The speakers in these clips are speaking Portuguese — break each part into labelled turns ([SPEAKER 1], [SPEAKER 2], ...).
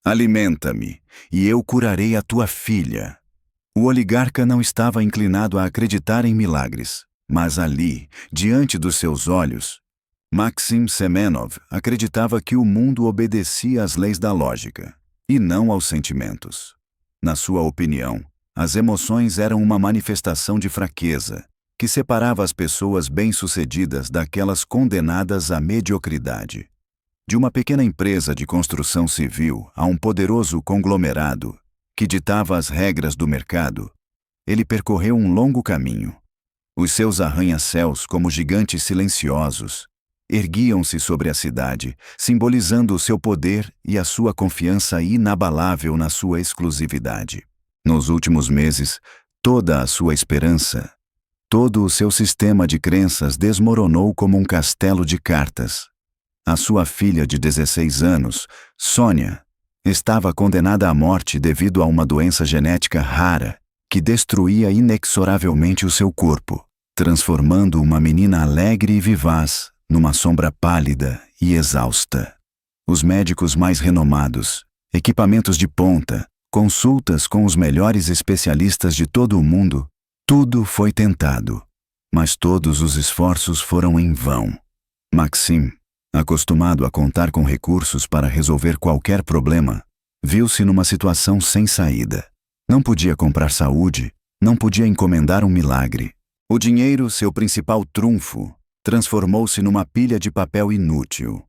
[SPEAKER 1] Alimenta-me, e eu curarei a tua filha. O oligarca não estava inclinado a acreditar em milagres, mas ali, diante dos seus olhos, Maxim Semenov acreditava que o mundo obedecia às leis da lógica, e não aos sentimentos. Na sua opinião, as emoções eram uma manifestação de fraqueza, que separava as pessoas bem-sucedidas daquelas condenadas à mediocridade. De uma pequena empresa de construção civil a um poderoso conglomerado que ditava as regras do mercado, ele percorreu um longo caminho. Os seus arranha-céus, como gigantes silenciosos, erguiam-se sobre a cidade, simbolizando o seu poder e a sua confiança inabalável na sua exclusividade. Nos últimos meses, toda a sua esperança, todo o seu sistema de crenças desmoronou como um castelo de cartas. A sua filha de 16 anos, Sônia, estava condenada à morte devido a uma doença genética rara que destruía inexoravelmente o seu corpo, transformando uma menina alegre e vivaz numa sombra pálida e exausta. Os médicos mais renomados, equipamentos de ponta, consultas com os melhores especialistas de todo o mundo, tudo foi tentado, mas todos os esforços foram em vão. Maxim, acostumado a contar com recursos para resolver qualquer problema, viu-se numa situação sem saída. Não podia comprar saúde, não podia encomendar um milagre. O dinheiro, seu principal trunfo, transformou-se numa pilha de papel inútil.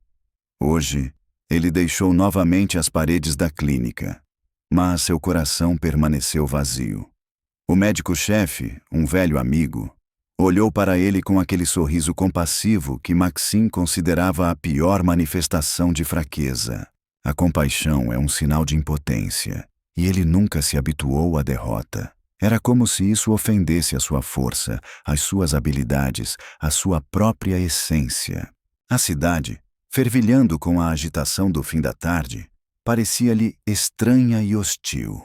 [SPEAKER 1] Hoje, ele deixou novamente as paredes da clínica, mas seu coração permaneceu vazio. O médico-chefe, um velho amigo, olhou para ele com aquele sorriso compassivo que Maxim considerava a pior manifestação de fraqueza. A compaixão é um sinal de impotência, e ele nunca se habituou à derrota. Era como se isso ofendesse a sua força, as suas habilidades, a sua própria essência. A cidade, fervilhando com a agitação do fim da tarde, parecia-lhe estranha e hostil.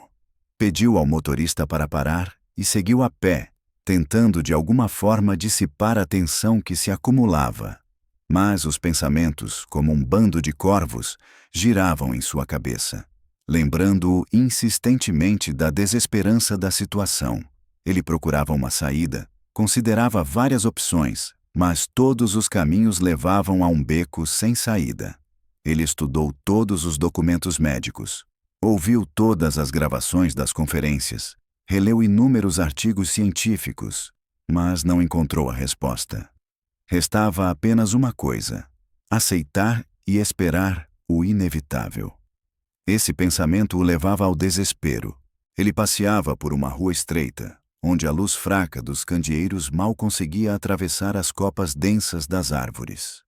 [SPEAKER 1] Pediu ao motorista para parar e seguiu a pé, tentando de alguma forma dissipar a tensão que se acumulava. Mas os pensamentos, como um bando de corvos, giravam em sua cabeça, lembrando-o insistentemente da desesperança da situação. Ele procurava uma saída, considerava várias opções, mas todos os caminhos levavam a um beco sem saída. Ele estudou todos os documentos médicos, ouviu todas as gravações das conferências, releu inúmeros artigos científicos, mas não encontrou a resposta. Restava apenas uma coisa: aceitar e esperar o inevitável. Esse pensamento o levava ao desespero. Ele passeava por uma rua estreita, onde a luz fraca dos candeeiros mal conseguia atravessar as copas densas das árvores.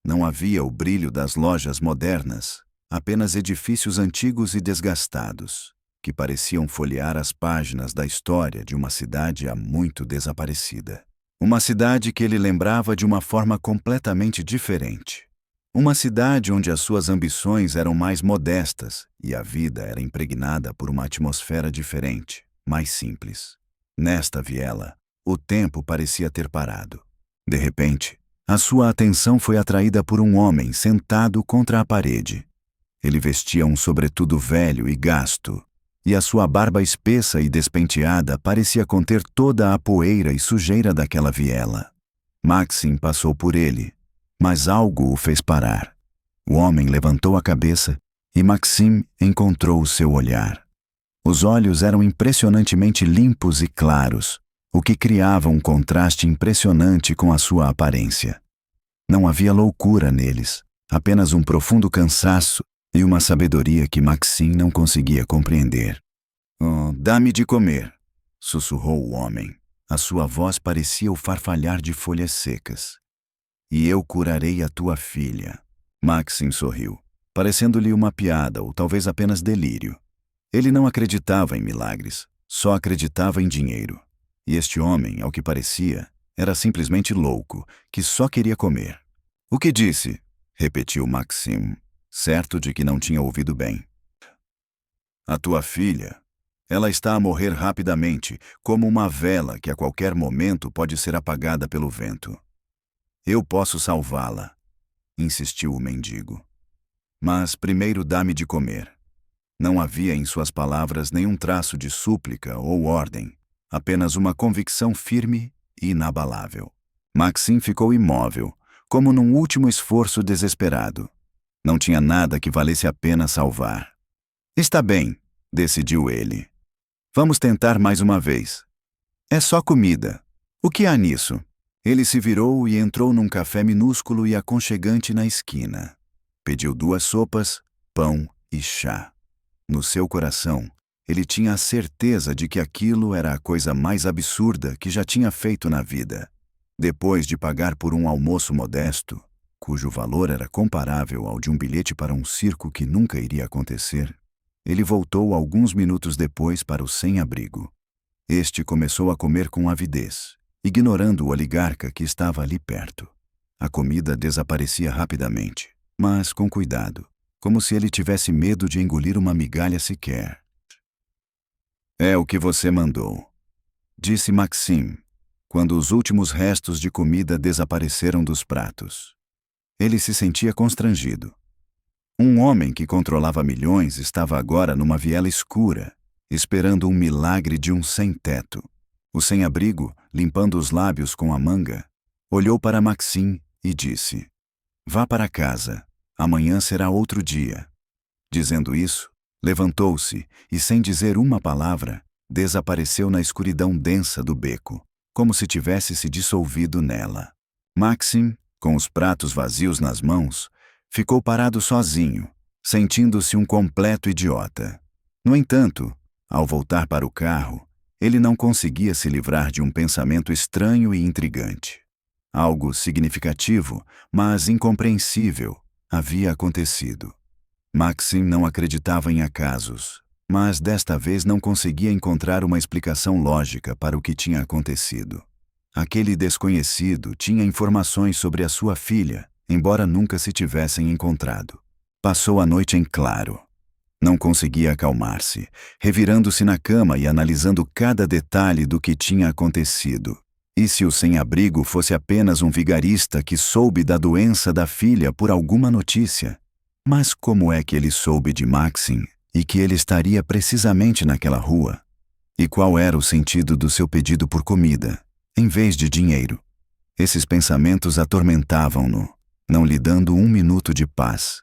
[SPEAKER 1] Não havia o brilho das lojas modernas, apenas edifícios antigos e desgastados, que pareciam folhear as páginas da história de uma cidade há muito desaparecida. Uma cidade que ele lembrava de uma forma completamente diferente. Uma cidade onde as suas ambições eram mais modestas e a vida era impregnada por uma atmosfera diferente, mais simples. Nesta viela, o tempo parecia ter parado. De repente, a sua atenção foi atraída por um homem sentado contra a parede. Ele vestia um sobretudo velho e gasto, e a sua barba espessa e despenteada parecia conter toda a poeira e sujeira daquela viela. Maxim passou por ele, mas algo o fez parar. O homem levantou a cabeça e Maxim encontrou o seu olhar. Os olhos eram impressionantemente limpos e claros, o que criava um contraste impressionante com a sua aparência. Não havia loucura neles, apenas um profundo cansaço e uma sabedoria que Maxim não conseguia compreender. "Oh, dá-me de comer", sussurrou o homem. A sua voz parecia o farfalhar de folhas secas. "E eu curarei a tua filha." Maxim sorriu, parecendo-lhe uma piada ou talvez apenas delírio. Ele não acreditava em milagres, só acreditava em dinheiro. E este homem, ao que parecia, era simplesmente louco, que só queria comer. "O que disse?" repetiu Maxim, certo de que não tinha ouvido bem. "A tua filha. Ela está a morrer rapidamente, como uma vela que a qualquer momento pode ser apagada pelo vento." "Eu posso salvá-la", insistiu o mendigo. "Mas primeiro dá-me de comer." Não havia em suas palavras nenhum traço de súplica ou ordem, apenas uma convicção firme e inabalável. Maxim ficou imóvel, como num último esforço desesperado. Não tinha nada que valesse a pena salvar. Está bem, decidiu ele. Vamos tentar mais uma vez. É só comida. O que há nisso? Ele se virou e entrou num café minúsculo e aconchegante na esquina. Pediu 2 sopas, pão e chá. No seu coração, ele tinha a certeza de que aquilo era a coisa mais absurda que já tinha feito na vida. Depois de pagar por um almoço modesto, cujo valor era comparável ao de um bilhete para um circo que nunca iria acontecer, ele voltou alguns minutos depois para o sem-abrigo. Este começou a comer com avidez, ignorando o oligarca que estava ali perto. A comida desaparecia rapidamente, mas com cuidado, como se ele tivesse medo de engolir uma migalha sequer. É o que você mandou, disse Maxim, quando os últimos restos de comida desapareceram dos pratos. Ele se sentia constrangido. Um homem que controlava milhões estava agora numa viela escura, esperando um milagre de um sem-teto. O sem-abrigo, limpando os lábios com a manga, olhou para Maxim e disse: "Vá para casa, amanhã será outro dia." Dizendo isso, levantou-se e, sem dizer uma palavra, desapareceu na escuridão densa do beco, como se tivesse se dissolvido nela. Maxim, com os pratos vazios nas mãos, ficou parado sozinho, sentindo-se um completo idiota. No entanto, ao voltar para o carro, ele não conseguia se livrar de um pensamento estranho e intrigante. Algo significativo, mas incompreensível, havia acontecido. Maxim não acreditava em acasos, mas desta vez não conseguia encontrar uma explicação lógica para o que tinha acontecido. Aquele desconhecido tinha informações sobre a sua filha, embora nunca se tivessem encontrado. Passou a noite em claro. Não conseguia acalmar-se, revirando-se na cama e analisando cada detalhe do que tinha acontecido. E se o sem-abrigo fosse apenas um vigarista que soube da doença da filha por alguma notícia? Mas como é que ele soube de Maxim e que ele estaria precisamente naquela rua? E qual era o sentido do seu pedido por comida, em vez de dinheiro? Esses pensamentos atormentavam-no, não lhe dando um minuto de paz.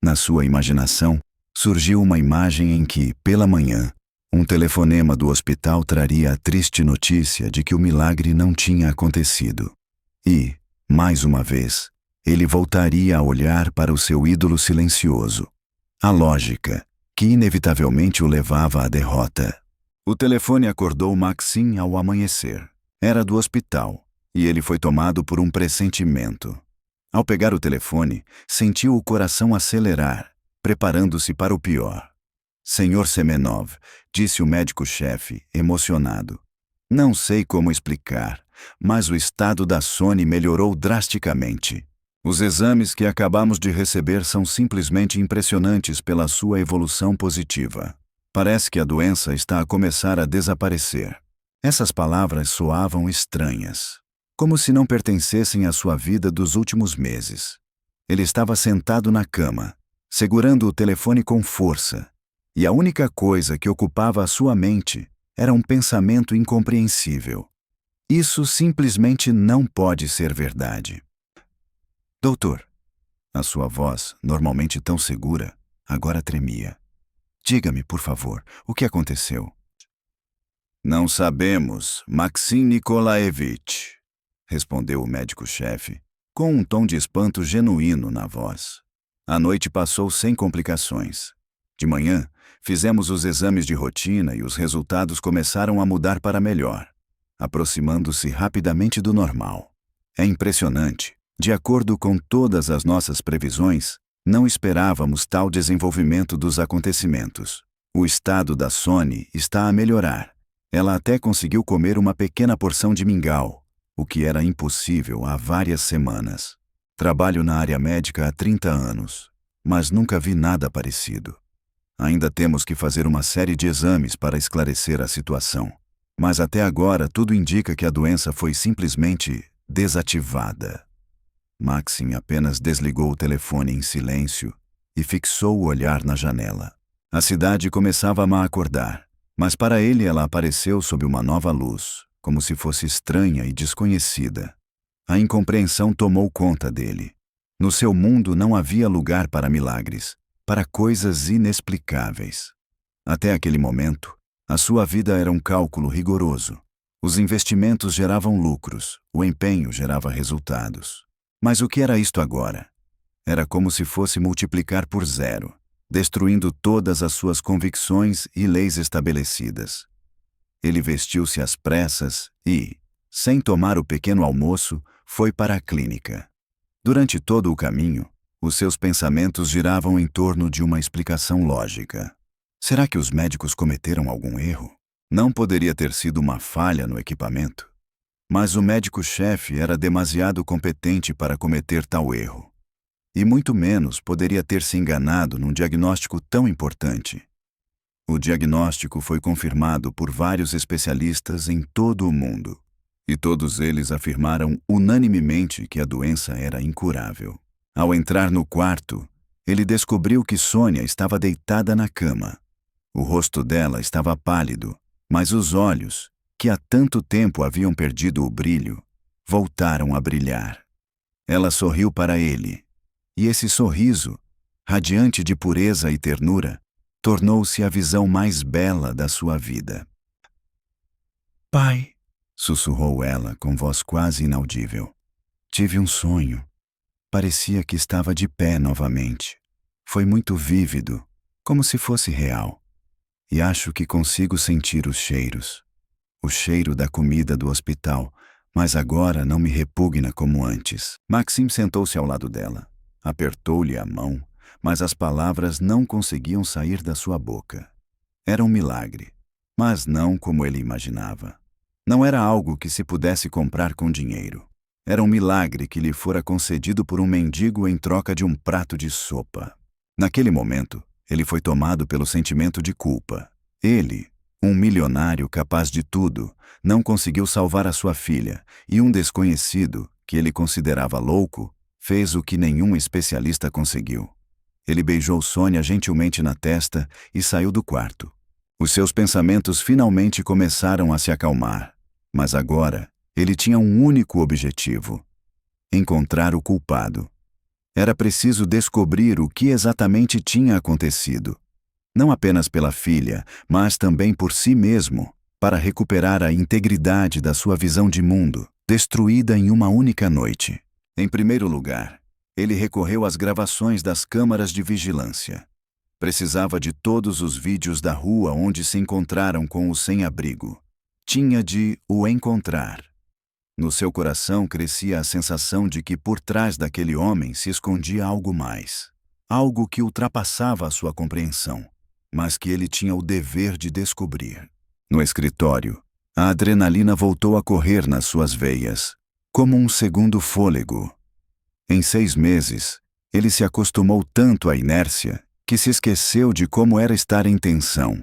[SPEAKER 1] Na sua imaginação, surgiu uma imagem em que, pela manhã, um telefonema do hospital traria a triste notícia de que o milagre não tinha acontecido. E, mais uma vez, ele voltaria a olhar para o seu ídolo silencioso. A lógica, que inevitavelmente o levava à derrota. O telefone acordou Maxim ao amanhecer. Era do hospital, e ele foi tomado por um pressentimento. Ao pegar o telefone, sentiu o coração acelerar, preparando-se para o pior. "Senhor Semenov", disse o médico-chefe, emocionado. "Não sei como explicar, mas o estado da Sony melhorou drasticamente. Os exames que acabamos de receber são simplesmente impressionantes pela sua evolução positiva. Parece que a doença está a começar a desaparecer." Essas palavras soavam estranhas, como se não pertencessem à sua vida dos últimos meses. Ele estava sentado na cama, segurando o telefone com força, e a única coisa que ocupava a sua mente era um pensamento incompreensível. Isso simplesmente não pode ser verdade. "Doutor", a sua voz, normalmente tão segura, agora tremia. "Diga-me, por favor, o que aconteceu?" "Não sabemos, Maxim Nikolaevich", respondeu o médico-chefe, com um tom de espanto genuíno na voz. "A noite passou sem complicações. De manhã, fizemos os exames de rotina e os resultados começaram a mudar para melhor, aproximando-se rapidamente do normal. É impressionante. De acordo com todas as nossas previsões, não esperávamos tal desenvolvimento dos acontecimentos. O estado da Sony está a melhorar. Ela até conseguiu comer uma pequena porção de mingau, o que era impossível há várias semanas. Trabalho na área médica há 30 anos, mas nunca vi nada parecido. Ainda temos que fazer uma série de exames para esclarecer a situação, mas até agora tudo indica que a doença foi simplesmente desativada." Maxim apenas desligou o telefone em silêncio e fixou o olhar na janela. A cidade começava a acordar, mas para ele ela apareceu sob uma nova luz, como se fosse estranha e desconhecida. A incompreensão tomou conta dele. No seu mundo não havia lugar para milagres, para coisas inexplicáveis. Até aquele momento, a sua vida era um cálculo rigoroso. Os investimentos geravam lucros, o empenho gerava resultados. Mas o que era isto agora? Era como se fosse multiplicar por zero, destruindo todas as suas convicções e leis estabelecidas. Ele vestiu-se às pressas e, sem tomar o pequeno almoço, foi para a clínica. Durante todo o caminho, os seus pensamentos giravam em torno de uma explicação lógica. Será que os médicos cometeram algum erro? Não poderia ter sido uma falha no equipamento. Mas o médico-chefe era demasiado competente para cometer tal erro. E muito menos poderia ter se enganado num diagnóstico tão importante. O diagnóstico foi confirmado por vários especialistas em todo o mundo, e todos eles afirmaram unanimemente que a doença era incurável. Ao entrar no quarto, ele descobriu que Sônia estava deitada na cama. O rosto dela estava pálido, mas os olhos, que há tanto tempo haviam perdido o brilho, voltaram a brilhar. Ela sorriu para ele, e esse sorriso, radiante de pureza e ternura, tornou-se a visão mais bela da sua vida. "Pai", sussurrou ela com voz quase inaudível. "Tive um sonho. Parecia que estava de pé novamente. Foi muito vívido, como se fosse real. E acho que consigo sentir os cheiros. O cheiro da comida do hospital, mas agora não me repugna como antes." Maxim sentou-se ao lado dela. Apertou-lhe a mão, mas as palavras não conseguiam sair da sua boca. Era um milagre, mas não como ele imaginava. Não era algo que se pudesse comprar com dinheiro. Era um milagre que lhe fora concedido por um mendigo em troca de um prato de sopa. Naquele momento, ele foi tomado pelo sentimento de culpa. Ele, um milionário capaz de tudo, não conseguiu salvar a sua filha, e um desconhecido, que ele considerava louco, fez o que nenhum especialista conseguiu. Ele beijou Sônia gentilmente na testa e saiu do quarto. Os seus pensamentos finalmente começaram a se acalmar, mas agora ele tinha um único objetivo: encontrar o culpado. Era preciso descobrir o que exatamente tinha acontecido, não apenas pela filha, mas também por si mesmo, para recuperar a integridade da sua visão de mundo, destruída em uma única noite. Em primeiro lugar, ele recorreu às gravações das câmaras de vigilância. Precisava de todos os vídeos da rua onde se encontraram com o sem-abrigo. Tinha de o encontrar. No seu coração crescia a sensação de que por trás daquele homem se escondia algo mais. Algo que ultrapassava a sua compreensão, mas que ele tinha o dever de descobrir. No escritório, a adrenalina voltou a correr nas suas veias, como um segundo fôlego. Em 6 meses, ele se acostumou tanto à inércia que se esqueceu de como era estar em tensão.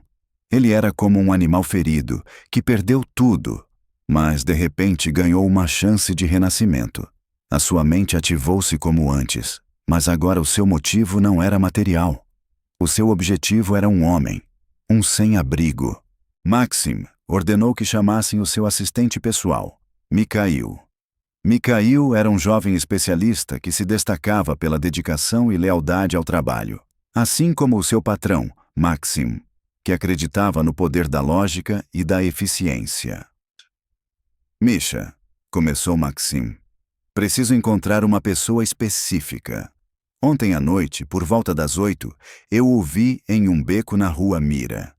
[SPEAKER 1] Ele era como um animal ferido, que perdeu tudo, mas de repente ganhou uma chance de renascimento. A sua mente ativou-se como antes, mas agora o seu motivo não era material. O seu objetivo era um homem, um sem-abrigo. Maxim ordenou que chamassem o seu assistente pessoal, Mikhail. Mikhail era um jovem especialista que se destacava pela dedicação e lealdade ao trabalho, assim como o seu patrão, Maxim, que acreditava no poder da lógica e da eficiência. "Misha", começou Maxim, "preciso encontrar uma pessoa específica. Ontem à noite, por volta das 8, eu o vi em um beco na rua Mira.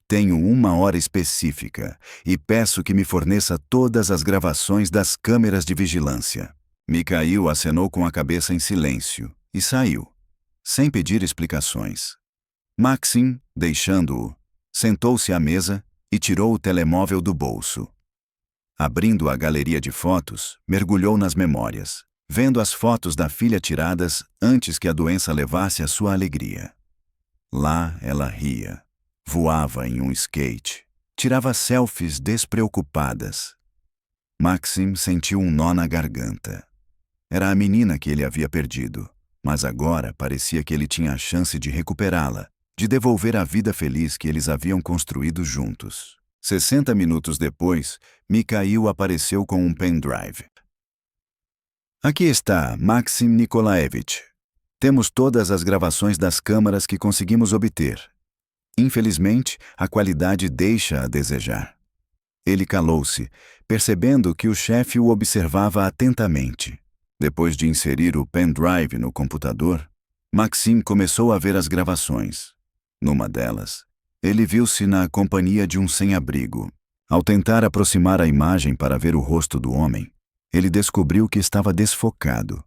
[SPEAKER 1] Tenho 1 hora específica e peço que me forneça todas as gravações das câmeras de vigilância." Mikhail acenou com a cabeça em silêncio e saiu, sem pedir explicações. Maxim, deixando-o, sentou-se à mesa e tirou o telemóvel do bolso. Abrindo a galeria de fotos, mergulhou nas memórias, vendo as fotos da filha tiradas antes que a doença levasse a sua alegria. Lá ela ria, voava em um skate, tirava selfies despreocupadas. Maxim sentiu um nó na garganta. Era a menina que ele havia perdido, mas agora parecia que ele tinha a chance de recuperá-la, de devolver a vida feliz que eles haviam construído juntos. 60 minutos depois, Mikhail apareceu com um pendrive. Aqui está, Maxim Nikolaevich. Temos todas as gravações das câmaras que conseguimos obter. Infelizmente, a qualidade deixa a desejar. Ele calou-se, percebendo que o chefe o observava atentamente. Depois de inserir o pendrive no computador, Maxim começou a ver as gravações. Numa delas, ele viu-se na companhia de um sem-abrigo. Ao tentar aproximar a imagem para ver o rosto do homem, ele descobriu que estava desfocado.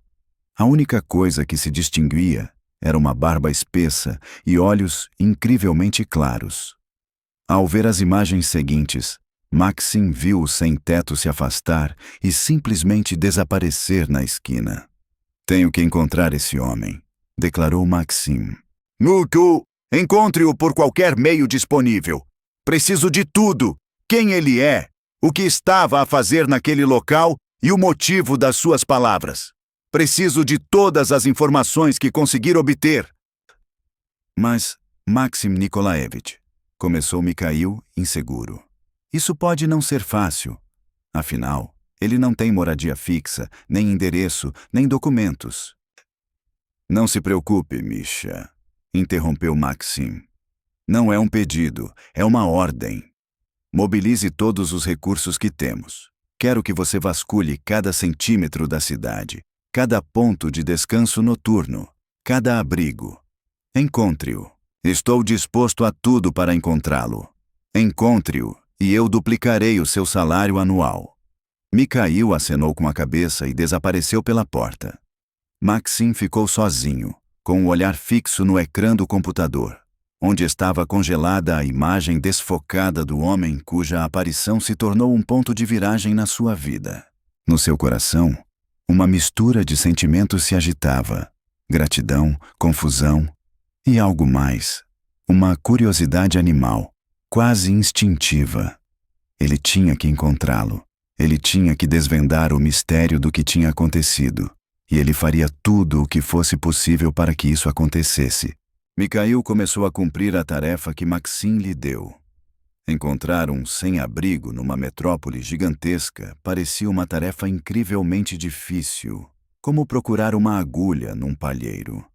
[SPEAKER 1] A única coisa que se distinguia era uma barba espessa e olhos incrivelmente claros. Ao ver as imagens seguintes, Maxim viu o sem-teto se afastar e simplesmente desaparecer na esquina. Tenho que encontrar esse homem, declarou Maxim. Nuku, encontre-o por qualquer meio disponível. Preciso de tudo. Quem ele é, o que estava a fazer naquele local e o motivo das suas palavras. Preciso de todas as informações que conseguir obter. Mas, Maxim Nikolaevich, começou Mikhail, inseguro. Isso pode não ser fácil. Afinal, ele não tem moradia fixa, nem endereço, nem documentos. Não se preocupe, Misha, interrompeu Maxim. Não é um pedido, é uma ordem. Mobilize todos os recursos que temos. Quero que você vasculhe cada centímetro da cidade, cada ponto de descanso noturno, cada abrigo. Encontre-o. Estou disposto a tudo para encontrá-lo. Encontre-o, e eu duplicarei o seu salário anual. Mikhail acenou com a cabeça e desapareceu pela porta. Maxim ficou sozinho, com o olhar fixo no ecrã do computador, onde estava congelada a imagem desfocada do homem cuja aparição se tornou um ponto de viragem na sua vida. No seu coração, uma mistura de sentimentos se agitava: gratidão, confusão e algo mais, uma curiosidade animal, quase instintiva. Ele tinha que encontrá-lo. Ele tinha que desvendar o mistério do que tinha acontecido, e ele faria tudo o que fosse possível para que isso acontecesse. Mikhail começou a cumprir a tarefa que Maxim lhe deu. Encontrar um sem-abrigo numa metrópole gigantesca parecia uma tarefa incrivelmente difícil, como procurar uma agulha num palheiro.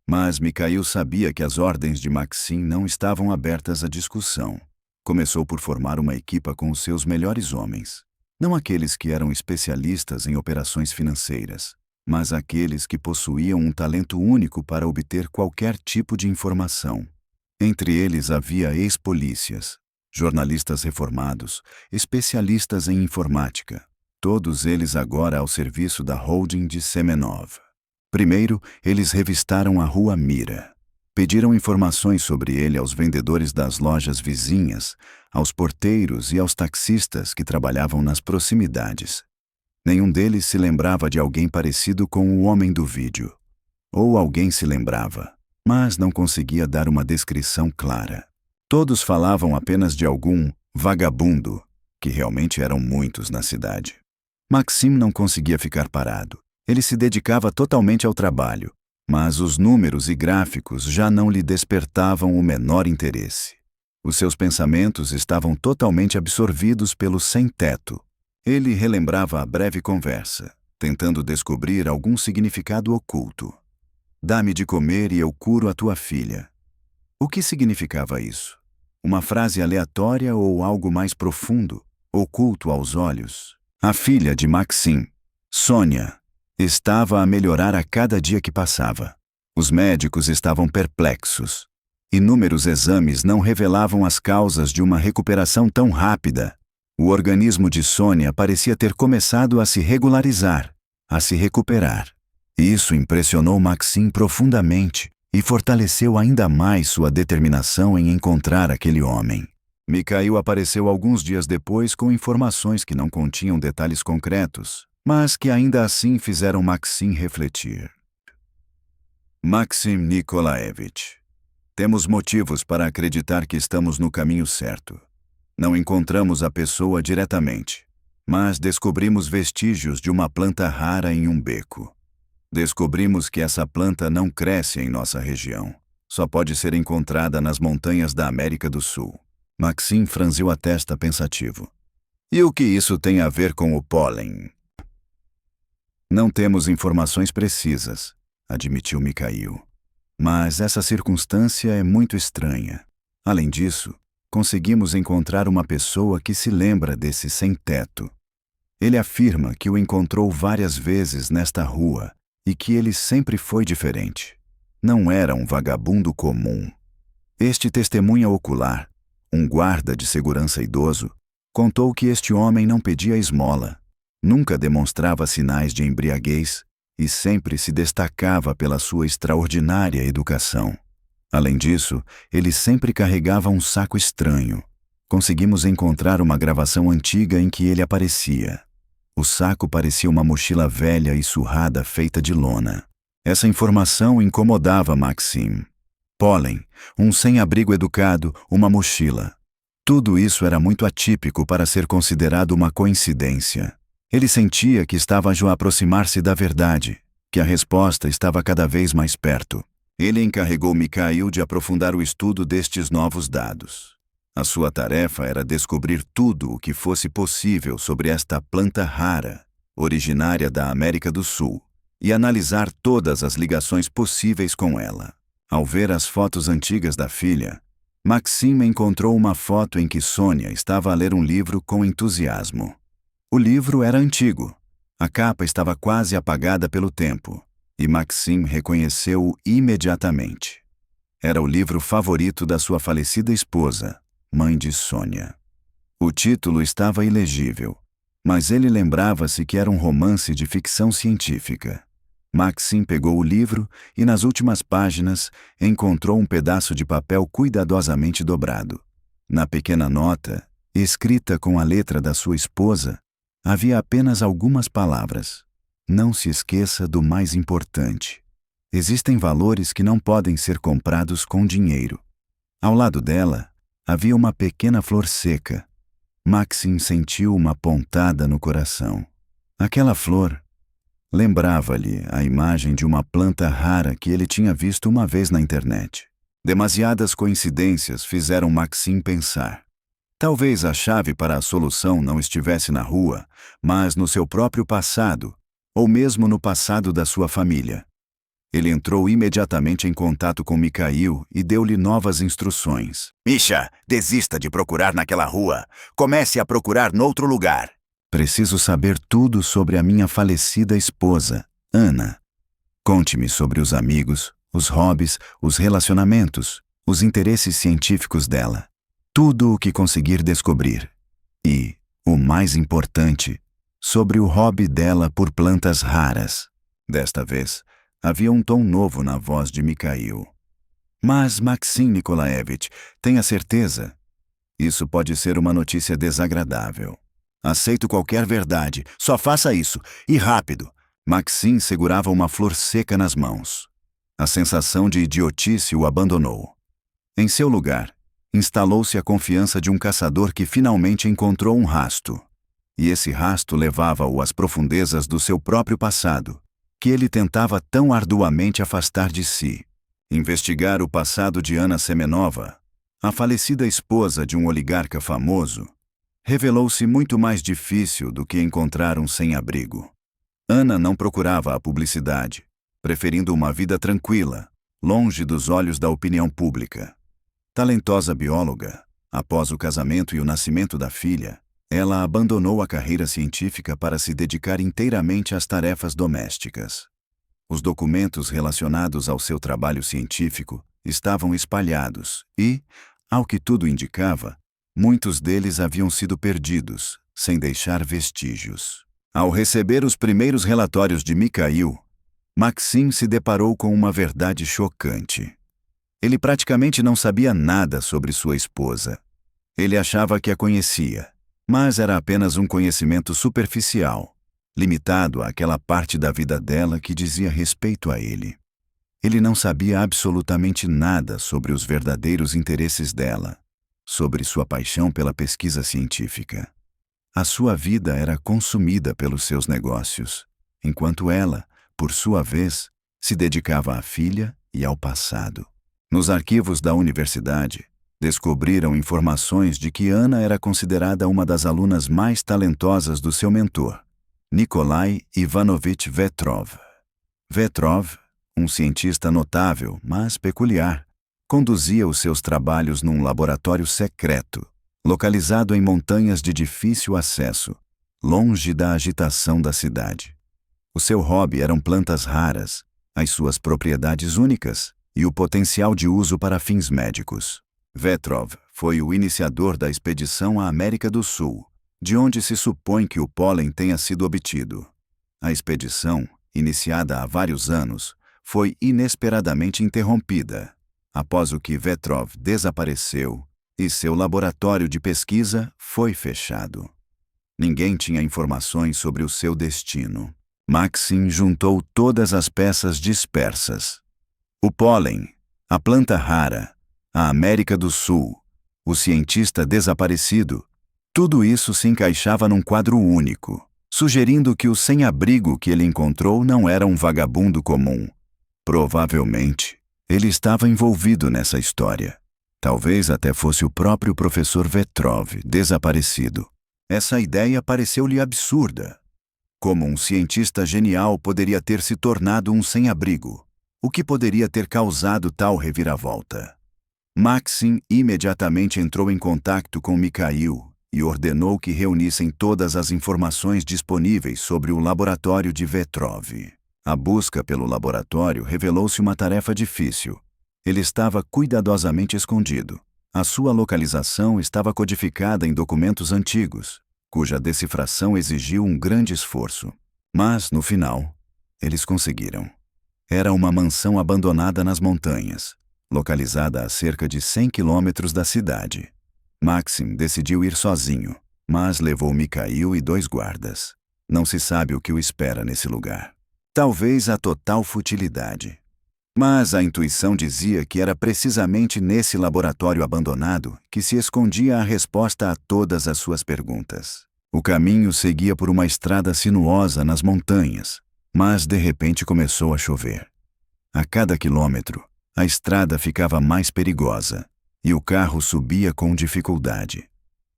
[SPEAKER 1] Mas Mikhail sabia que as ordens de Maxim não estavam abertas à discussão. Começou por formar uma equipa com os seus melhores homens. Não aqueles que eram especialistas em operações financeiras, mas aqueles que possuíam um talento único para obter qualquer tipo de informação. Entre eles havia ex-polícias, jornalistas reformados, especialistas em informática, todos eles agora ao serviço da holding de Semenov. Primeiro, eles revistaram a Rua Mira. Pediram informações sobre ele aos vendedores das lojas vizinhas, aos porteiros e aos taxistas que trabalhavam nas proximidades. Nenhum deles se lembrava de alguém parecido com o homem do vídeo. Ou alguém se lembrava, mas não conseguia dar uma descrição clara. Todos falavam apenas de algum vagabundo, que realmente eram muitos na cidade. Maxim não conseguia ficar parado. Ele se dedicava totalmente ao trabalho, mas os números e gráficos já não lhe despertavam o menor interesse. Os seus pensamentos estavam totalmente absorvidos pelo sem-teto. Ele relembrava a breve conversa, tentando descobrir algum significado oculto. Dá-me de comer e eu curo a tua filha. O que significava isso? Uma frase aleatória ou algo mais profundo, oculto aos olhos? A filha de Maxim, Sônia, estava a melhorar a cada dia que passava. Os médicos estavam perplexos. Inúmeros exames não revelavam as causas de uma recuperação tão rápida. O organismo de Sônia parecia ter começado a se regularizar, a se recuperar. Isso impressionou Maxim profundamente e fortaleceu ainda mais sua determinação em encontrar aquele homem. Mikhail apareceu alguns dias depois com informações que não continham detalhes concretos, mas que ainda assim fizeram Maxim refletir. Maxim Nikolaevich, temos motivos para acreditar que estamos no caminho certo. Não encontramos a pessoa diretamente, mas descobrimos vestígios de uma planta rara em um beco. Descobrimos que essa planta não cresce em nossa região. Só pode ser encontrada nas montanhas da América do Sul. Maxim franziu a testa pensativo. E o que isso tem a ver com o pólen? Não temos informações precisas, admitiu Mikhail. Mas essa circunstância é muito estranha. Além disso, conseguimos encontrar uma pessoa que se lembra desse sem-teto. Ele afirma que o encontrou várias vezes nesta rua e que ele sempre foi diferente. Não era um vagabundo comum. Este testemunha ocular, um guarda de segurança idoso, contou que este homem não pedia esmola, nunca demonstrava sinais de embriaguez e sempre se destacava pela sua extraordinária educação. Além disso, ele sempre carregava um saco estranho. Conseguimos encontrar uma gravação antiga em que ele aparecia. O saco parecia uma mochila velha e surrada feita de lona. Essa informação incomodava Maxim. Pólen, um sem-abrigo educado, uma mochila. Tudo isso era muito atípico para ser considerado uma coincidência. Ele sentia que estava a aproximar-se da verdade, que a resposta estava cada vez mais perto. Ele encarregou Mikhail de aprofundar o estudo destes novos dados. A sua tarefa era descobrir tudo o que fosse possível sobre esta planta rara, originária da América do Sul, e analisar todas as ligações possíveis com ela. Ao ver as fotos antigas da filha, Maxim encontrou uma foto em que Sônia estava a ler um livro com entusiasmo. O livro era antigo. A capa estava quase apagada pelo tempo, e Maxim reconheceu-o imediatamente. Era o livro favorito da sua falecida esposa, mãe de Sônia. O título estava ilegível, mas ele lembrava-se que era um romance de ficção científica. Maxim pegou o livro e, nas últimas páginas, encontrou um pedaço de papel cuidadosamente dobrado. Na pequena nota, escrita com a letra da sua esposa, havia apenas algumas palavras. Não se esqueça do mais importante. Existem valores que não podem ser comprados com dinheiro. Ao lado dela, havia uma pequena flor seca. Maxim sentiu uma pontada no coração. Aquela flor lembrava-lhe a imagem de uma planta rara que ele tinha visto uma vez na internet. Demasiadas coincidências fizeram Maxim pensar. Talvez a chave para a solução não estivesse na rua, mas no seu próprio passado, ou mesmo no passado da sua família. Ele entrou imediatamente em contato com Mikhail e deu-lhe novas instruções. Misha, desista de procurar naquela rua. Comece a procurar noutro lugar. Preciso saber tudo sobre a minha falecida esposa, Ana. Conte-me sobre os amigos, os hobbies, os relacionamentos, os interesses científicos dela. Tudo o que conseguir descobrir. E, o mais importante, sobre o hobby dela por plantas raras. Desta vez, havia um tom novo na voz de Mikhail. Mas, Maxim Nikolaevich, tenha certeza. Isso pode ser uma notícia desagradável. Aceito qualquer verdade, só faça isso, e rápido. Maxim segurava uma flor seca nas mãos. A sensação de idiotice o abandonou. Em seu lugar, instalou-se a confiança de um caçador que finalmente encontrou um rasto. E esse rasto levava-o às profundezas do seu próprio passado, que ele tentava tão arduamente afastar de si. Investigar o passado de Ana Semenova, a falecida esposa de um oligarca famoso, revelou-se muito mais difícil do que encontrar um sem-abrigo. Ana não procurava a publicidade, preferindo uma vida tranquila, longe dos olhos da opinião pública. Talentosa bióloga, após o casamento e o nascimento da filha, ela abandonou a carreira científica para se dedicar inteiramente às tarefas domésticas. Os documentos relacionados ao seu trabalho científico estavam espalhados e, ao que tudo indicava, muitos deles haviam sido perdidos, sem deixar vestígios. Ao receber os primeiros relatórios de Mikhail, Maxim se deparou com uma verdade chocante. Ele praticamente não sabia nada sobre sua esposa. Ele achava que a conhecia, mas era apenas um conhecimento superficial, limitado àquela parte da vida dela que dizia respeito a ele. Ele não sabia absolutamente nada sobre os verdadeiros interesses dela, sobre sua paixão pela pesquisa científica. A sua vida era consumida pelos seus negócios, enquanto ela, por sua vez, se dedicava à filha e ao passado. Nos arquivos da universidade, descobriram informações de que Anna era considerada uma das alunas mais talentosas do seu mentor, Nikolai Ivanovich Vetrov. Vetrov, um cientista notável, mas peculiar, conduzia os seus trabalhos num laboratório secreto, localizado em montanhas de difícil acesso, longe da agitação da cidade. O seu hobby eram plantas raras, as suas propriedades únicas e o potencial de uso para fins médicos. Vetrov foi o iniciador da expedição à América do Sul, de onde se supõe que o pólen tenha sido obtido. A expedição, iniciada há vários anos, foi inesperadamente interrompida, após o que Vetrov desapareceu e seu laboratório de pesquisa foi fechado. Ninguém tinha informações sobre o seu destino. Maxim juntou todas as peças dispersas. O pólen, a planta rara, a América do Sul, o cientista desaparecido, tudo isso se encaixava num quadro único, sugerindo que o sem-abrigo que ele encontrou não era um vagabundo comum. Provavelmente, ele estava envolvido nessa história. Talvez até fosse o próprio professor Vetrov desaparecido. Essa ideia pareceu-lhe absurda. Como um cientista genial poderia ter se tornado um sem-abrigo? O que poderia ter causado tal reviravolta? Maxim imediatamente entrou em contato com Mikhail e ordenou que reunissem todas as informações disponíveis sobre o laboratório de Vetrov. A busca pelo laboratório revelou-se uma tarefa difícil. Ele estava cuidadosamente escondido. A sua localização estava codificada em documentos antigos, cuja decifração exigiu um grande esforço. Mas, no final, eles conseguiram. Era uma mansão abandonada nas montanhas, localizada a cerca de 100 quilômetros da cidade. Maxim decidiu ir sozinho, mas levou Mikhail e 2 guardas. Não se sabe o que o espera nesse lugar. Talvez a total futilidade. Mas a intuição dizia que era precisamente nesse laboratório abandonado que se escondia a resposta a todas as suas perguntas. O caminho seguia por uma estrada sinuosa nas montanhas, mas de repente começou a chover. A cada quilômetro, a estrada ficava mais perigosa e o carro subia com dificuldade.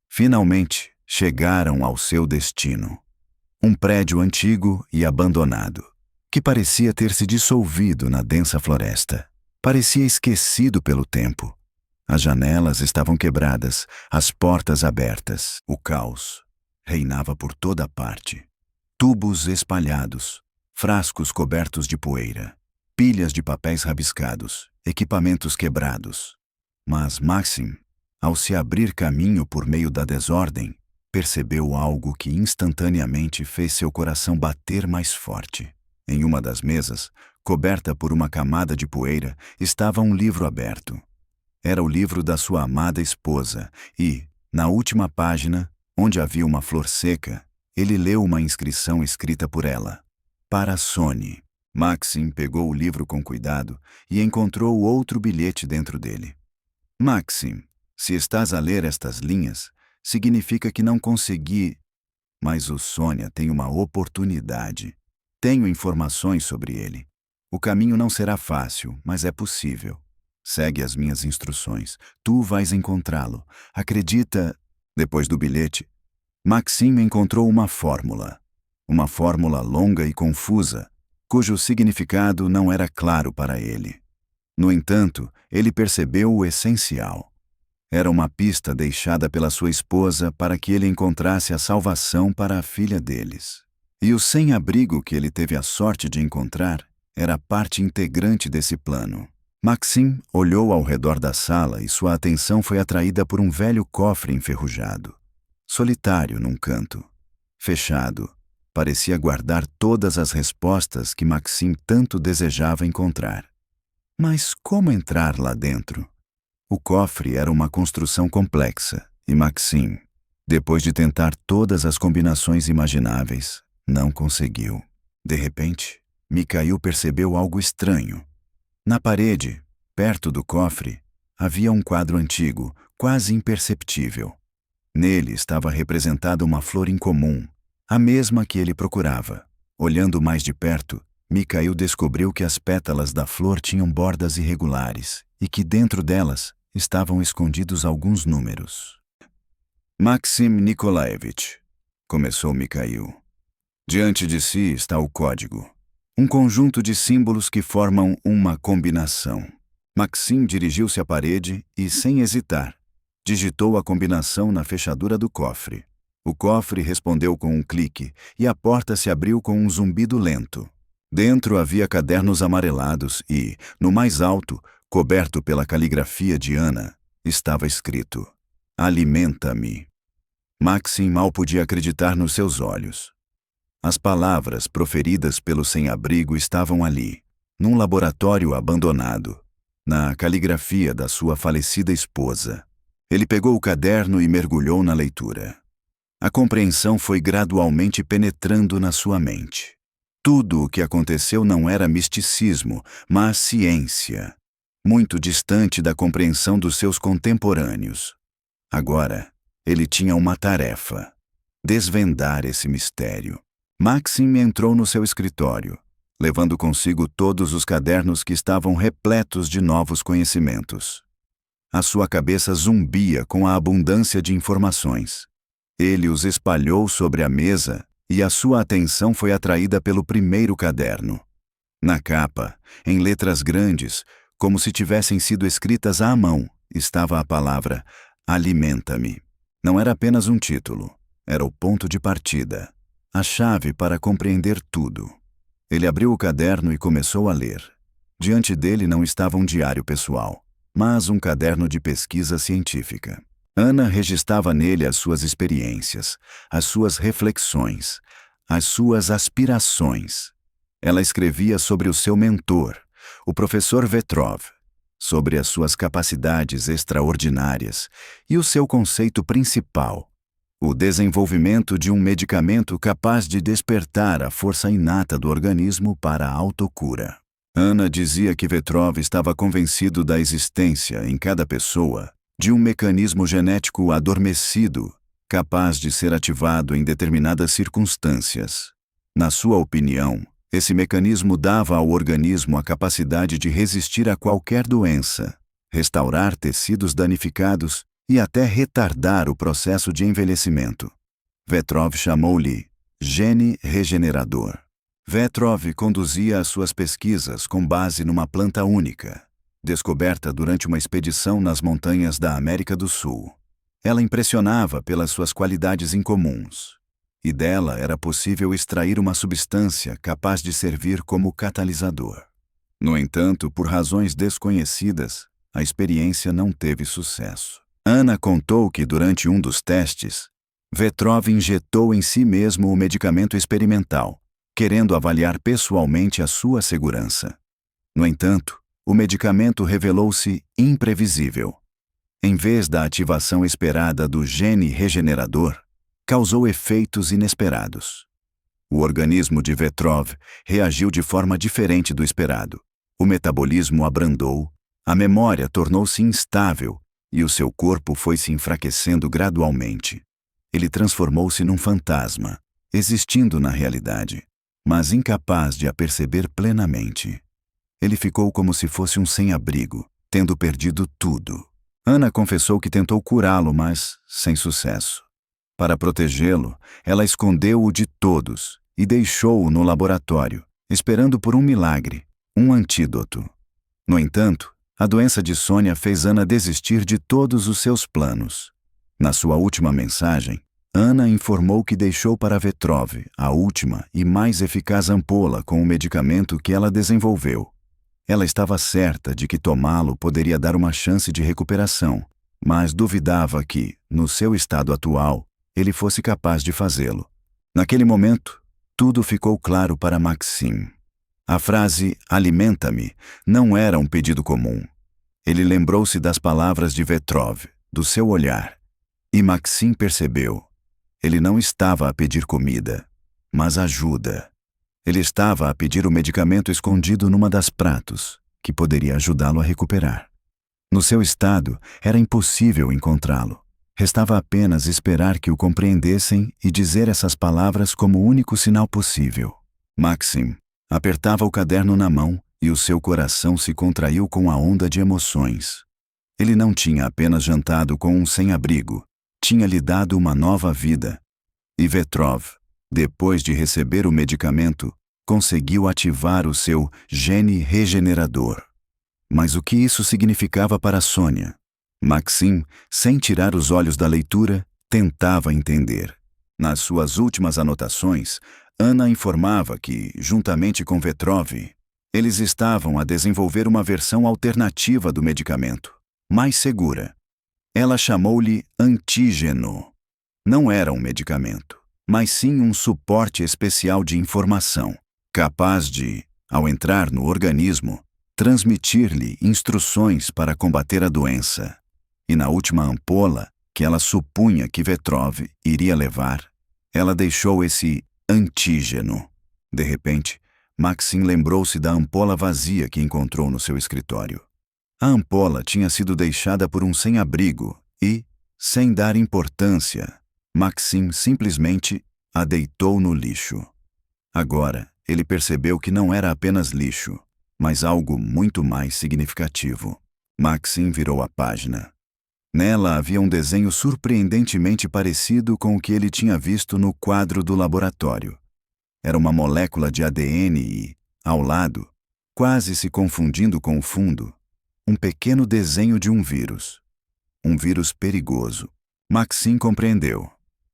[SPEAKER 1] Finalmente, chegaram ao seu destino. Um prédio antigo e abandonado, que parecia ter se dissolvido na densa floresta. Parecia esquecido pelo tempo. As janelas estavam quebradas, as portas abertas. O caos reinava por toda parte. Tubos espalhados, frascos cobertos de poeira, pilhas de papéis rabiscados, equipamentos quebrados. Mas Maxim, ao se abrir caminho por meio da desordem, percebeu algo que instantaneamente fez seu coração bater mais forte. Em uma das mesas, coberta por uma camada de poeira, estava um livro aberto. Era o livro da sua amada esposa e, na última página, onde havia uma flor seca, ele leu uma inscrição escrita por ela. Para Sony. Maxim pegou o livro com cuidado e encontrou outro bilhete dentro dele. Maxim, se estás a ler estas linhas, significa que não consegui. Mas o Sônia tem uma oportunidade. Tenho informações sobre ele. O caminho não será fácil, mas é possível. Segue as minhas instruções. Tu vais encontrá-lo. Acredita. Depois do bilhete, Maxim encontrou uma fórmula. Uma fórmula longa e confusa, cujo significado não era claro para ele. No entanto, ele percebeu o essencial. Era uma pista deixada pela sua esposa para que ele encontrasse a salvação para a filha deles. E o sem-abrigo que ele teve a sorte de encontrar era parte integrante desse plano. Maxim olhou ao redor da sala e sua atenção foi atraída por um velho cofre enferrujado. Solitário num canto. Fechado, parecia guardar todas as respostas que Maxim tanto desejava encontrar. Mas como entrar lá dentro? O cofre era uma construção complexa e Maxim, depois de tentar todas as combinações imagináveis, não conseguiu. De repente, Mikhail percebeu algo estranho. Na parede, perto do cofre, havia um quadro antigo, quase imperceptível. Nele estava representada uma flor incomum, a mesma que ele procurava. Olhando mais de perto, Mikhail descobriu que as pétalas da flor tinham bordas irregulares e que dentro delas estavam escondidos alguns números. Maxim Nikolaevich, começou Mikhail. Diante de si está o código. Um conjunto de símbolos que formam uma combinação. Maxim dirigiu-se à parede e, sem hesitar, digitou a combinação na fechadura do cofre. O cofre respondeu com um clique e a porta se abriu com um zumbido lento. Dentro havia cadernos amarelados e, no mais alto, coberto pela caligrafia de Ana, estava escrito: Alimenta-me. Maxim mal podia acreditar nos seus olhos. As palavras proferidas pelo sem-abrigo estavam ali, num laboratório abandonado, na caligrafia da sua falecida esposa. Ele pegou o caderno e mergulhou na leitura. A compreensão foi gradualmente penetrando na sua mente. Tudo o que aconteceu não era misticismo, mas ciência, muito distante da compreensão dos seus contemporâneos. Agora, ele tinha uma tarefa: desvendar esse mistério. Maxim entrou no seu escritório, levando consigo todos os cadernos que estavam repletos de novos conhecimentos. A sua cabeça zumbia com a abundância de informações. Ele os espalhou sobre a mesa e a sua atenção foi atraída pelo primeiro caderno. Na capa, em letras grandes, como se tivessem sido escritas à mão, estava a palavra Alimenta-me. Não era apenas um título, era o ponto de partida, a chave para compreender tudo. Ele abriu o caderno e começou a ler. Diante dele não estava um diário pessoal, mas um caderno de pesquisa científica. Ana registrava nele as suas experiências, as suas reflexões, as suas aspirações. Ela escrevia sobre o seu mentor, o professor Vetrov, sobre as suas capacidades extraordinárias e o seu conceito principal, o desenvolvimento de um medicamento capaz de despertar a força inata do organismo para a autocura. Ana dizia que Vetrov estava convencido da existência, em cada pessoa, de um mecanismo genético adormecido, capaz de ser ativado em determinadas circunstâncias. Na sua opinião, esse mecanismo dava ao organismo a capacidade de resistir a qualquer doença, restaurar tecidos danificados e até retardar o processo de envelhecimento. Vetrov chamou-lhe gene regenerador. Vetrov conduzia as suas pesquisas com base numa planta única, descoberta durante uma expedição nas montanhas da América do Sul. Ela impressionava pelas suas qualidades incomuns, e dela era possível extrair uma substância capaz de servir como catalisador. No entanto, por razões desconhecidas, a experiência não teve sucesso. Ana contou que, durante um dos testes, Vetrov injetou em si mesmo o medicamento experimental, querendo avaliar pessoalmente a sua segurança. No entanto, o medicamento revelou-se imprevisível. Em vez da ativação esperada do gene regenerador, causou efeitos inesperados. O organismo de Vetrov reagiu de forma diferente do esperado. O metabolismo abrandou, a memória tornou-se instável e o seu corpo foi se enfraquecendo gradualmente. Ele transformou-se num fantasma, existindo na realidade, mas incapaz de a perceber plenamente. Ele ficou como se fosse um sem-abrigo, tendo perdido tudo. Ana confessou que tentou curá-lo, mas sem sucesso. Para protegê-lo, ela escondeu-o de todos e deixou-o no laboratório, esperando por um milagre, um antídoto. No entanto, a doença de Sônia fez Ana desistir de todos os seus planos. Na sua última mensagem, Ana informou que deixou para Vetrov a última e mais eficaz ampola com o medicamento que ela desenvolveu. Ela estava certa de que tomá-lo poderia dar uma chance de recuperação, mas duvidava que, no seu estado atual, ele fosse capaz de fazê-lo. Naquele momento, tudo ficou claro para Maxim. A frase "alimenta-me" não era um pedido comum. Ele lembrou-se das palavras de Vetrov, do seu olhar, e Maxim percebeu. Ele não estava a pedir comida, mas ajuda. Ele estava a pedir o medicamento escondido numa das pratos, que poderia ajudá-lo a recuperar. No seu estado, era impossível encontrá-lo. Restava apenas esperar que o compreendessem e dizer essas palavras como o único sinal possível. Maxim apertava o caderno na mão e o seu coração se contraiu com a onda de emoções. Ele não tinha apenas jantado com um sem-abrigo, tinha-lhe dado uma nova vida. E Vetrov, depois de receber o medicamento, conseguiu ativar o seu gene regenerador. Mas o que isso significava para Sônia? Maxim, sem tirar os olhos da leitura, tentava entender. Nas suas últimas anotações, Anna informava que, juntamente com Vetrov, eles estavam a desenvolver uma versão alternativa do medicamento, mais segura. Ela chamou-lhe antígeno. Não era um medicamento, mas sim um suporte especial de informação, capaz de, ao entrar no organismo, transmitir-lhe instruções para combater a doença. E na última ampola, que ela supunha que Vetrov iria levar, ela deixou esse antígeno. De repente, Maxim lembrou-se da ampola vazia que encontrou no seu escritório. A ampola tinha sido deixada por um sem-abrigo e, sem dar importância, Maxim simplesmente a deitou no lixo. Agora, ele percebeu que não era apenas lixo, mas algo muito mais significativo. Maxim virou a página. Nela havia um desenho surpreendentemente parecido com o que ele tinha visto no quadro do laboratório. Era uma molécula de ADN e, ao lado, quase se confundindo com o fundo, um pequeno desenho de um vírus. Um vírus perigoso. Maxim compreendeu.